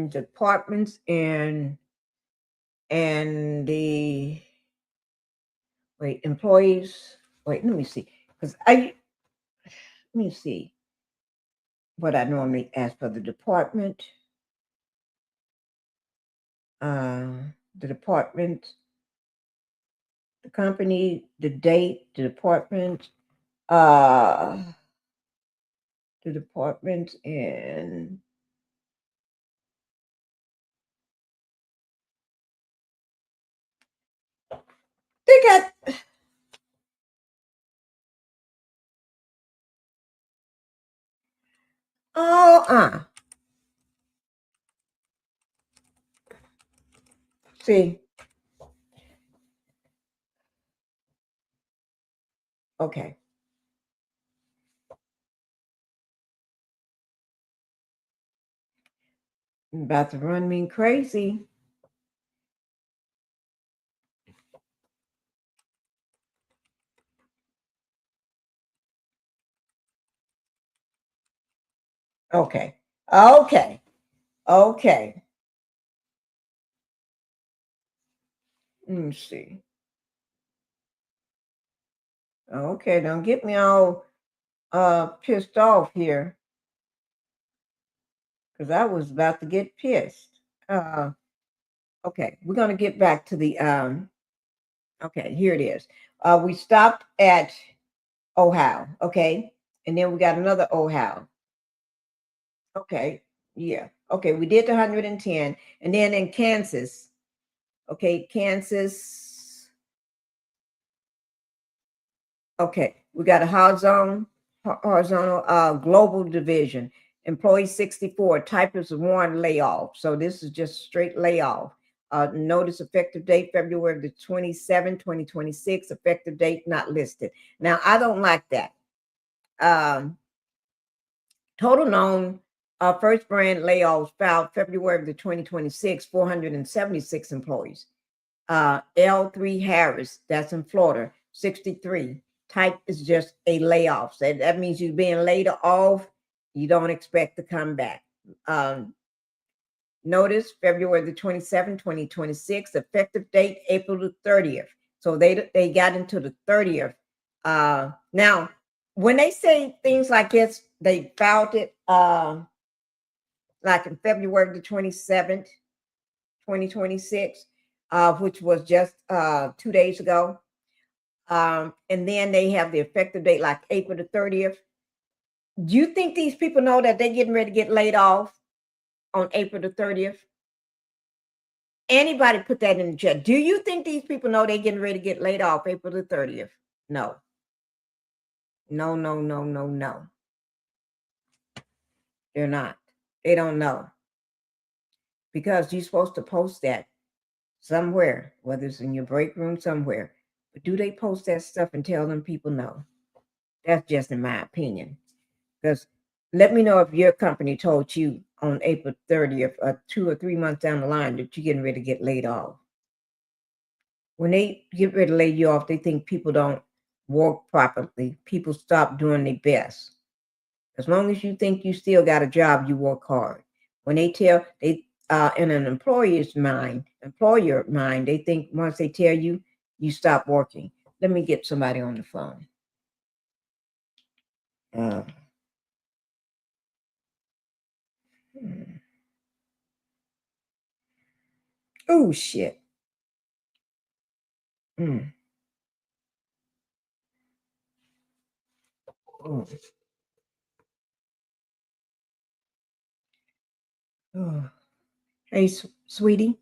Departments and the employees. Wait, let me see. Because let me see what I normally ask for the department. The department, the company, the date, the department, and they got see. Okay. About to run me crazy. Okay. Okay. Okay. Let me see. Okay, don't get me all pissed off here. Because I was about to get pissed. Okay, we're gonna get back to the okay, here it is. We stopped at Ohio, okay, and then we got another Ohio. Okay, yeah, okay, we did the 110, and then in Kansas, okay, Kansas, okay, we got a horizontal global division. Employee 64, type is warrant layoff. So this is just straight layoff. Notice effective date, February the 27th, 2026. Effective date not listed. Now, I don't like that. Total known first brand layoffs filed February the 2026, 476 employees. L3 Harris, that's in Florida, 63. Type is just a layoff. So that means you're being laid off. You don't expect to come back. Notice February the 27th, 2026. Effective date April the 30th. So they got into the 30th. Now, when they say things like this, they filed it like in February the 27th, 2026, which was just 2 days ago. And then they have the effective date like April the 30th. Do you think these people know that they're getting ready to get laid off on April the 30th? Anybody put that in the chat. Do you think these people know they're getting ready to get laid off April the 30th? No. No, no, no, no, no. They're not. They don't know. because you're supposed to post that somewhere, whether it's in your break room somewhere. But do they post that stuff and tell them people no? That's just in my opinion. Because let me know if your company told you on April 30th, 2 or 3 months down the line, that you're getting ready to get laid off. When they get ready to lay you off, they think people don't work properly. People stop doing their best. As long as you think you still got a job, you work hard. When they tell, in an employer mind, they think once they tell you, you stop working. Let me get somebody on the phone. Oh, shit. Oh. Oh. Hey, sweetie.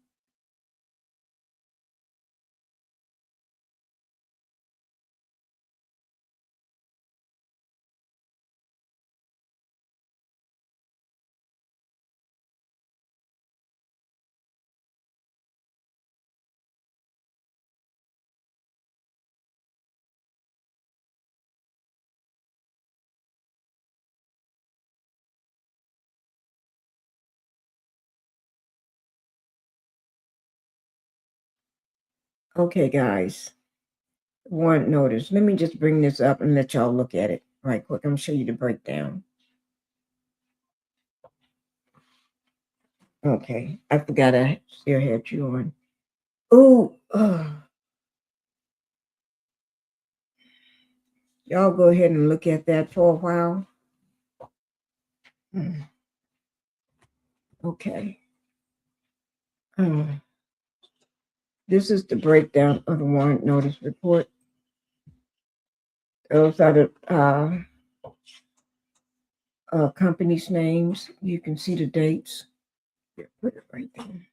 Okay, guys. Warrant notice. Let me just bring this up and let y'all look at it right quick. I'm going to show you the breakdown. Okay. I forgot I still had you on. Oh, y'all go ahead and look at that for a while. Okay. This is the breakdown of the warrant notice report. Those are the companies' names. You can see the dates. Here, put it right there.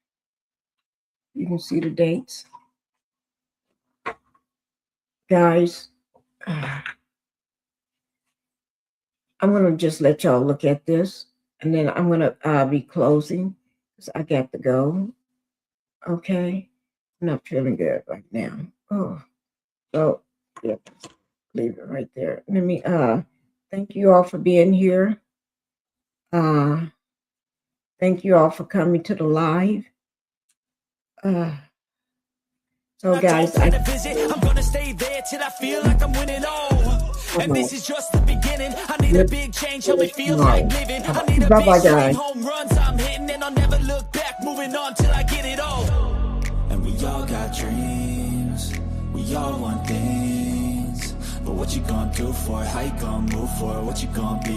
You can see the dates. Guys, I'm going to just let y'all look at this, and then I'm going to be closing because I got to go. Okay? I'm not feeling good right now. Oh, so, yeah, leave it right there. Let me, thank you all for being here. Thank you all for coming to the live. So guys, I'm gonna stay there till I feel like I'm winning all. And this is just the beginning. I need a big change, help me feel like living. I need a big swing, home runs I'm hitting, and I'll never look back, moving on till I get it all. And we all got dreams, we all want things, but what you gonna do for it? How you gonna move for it? What you gonna be?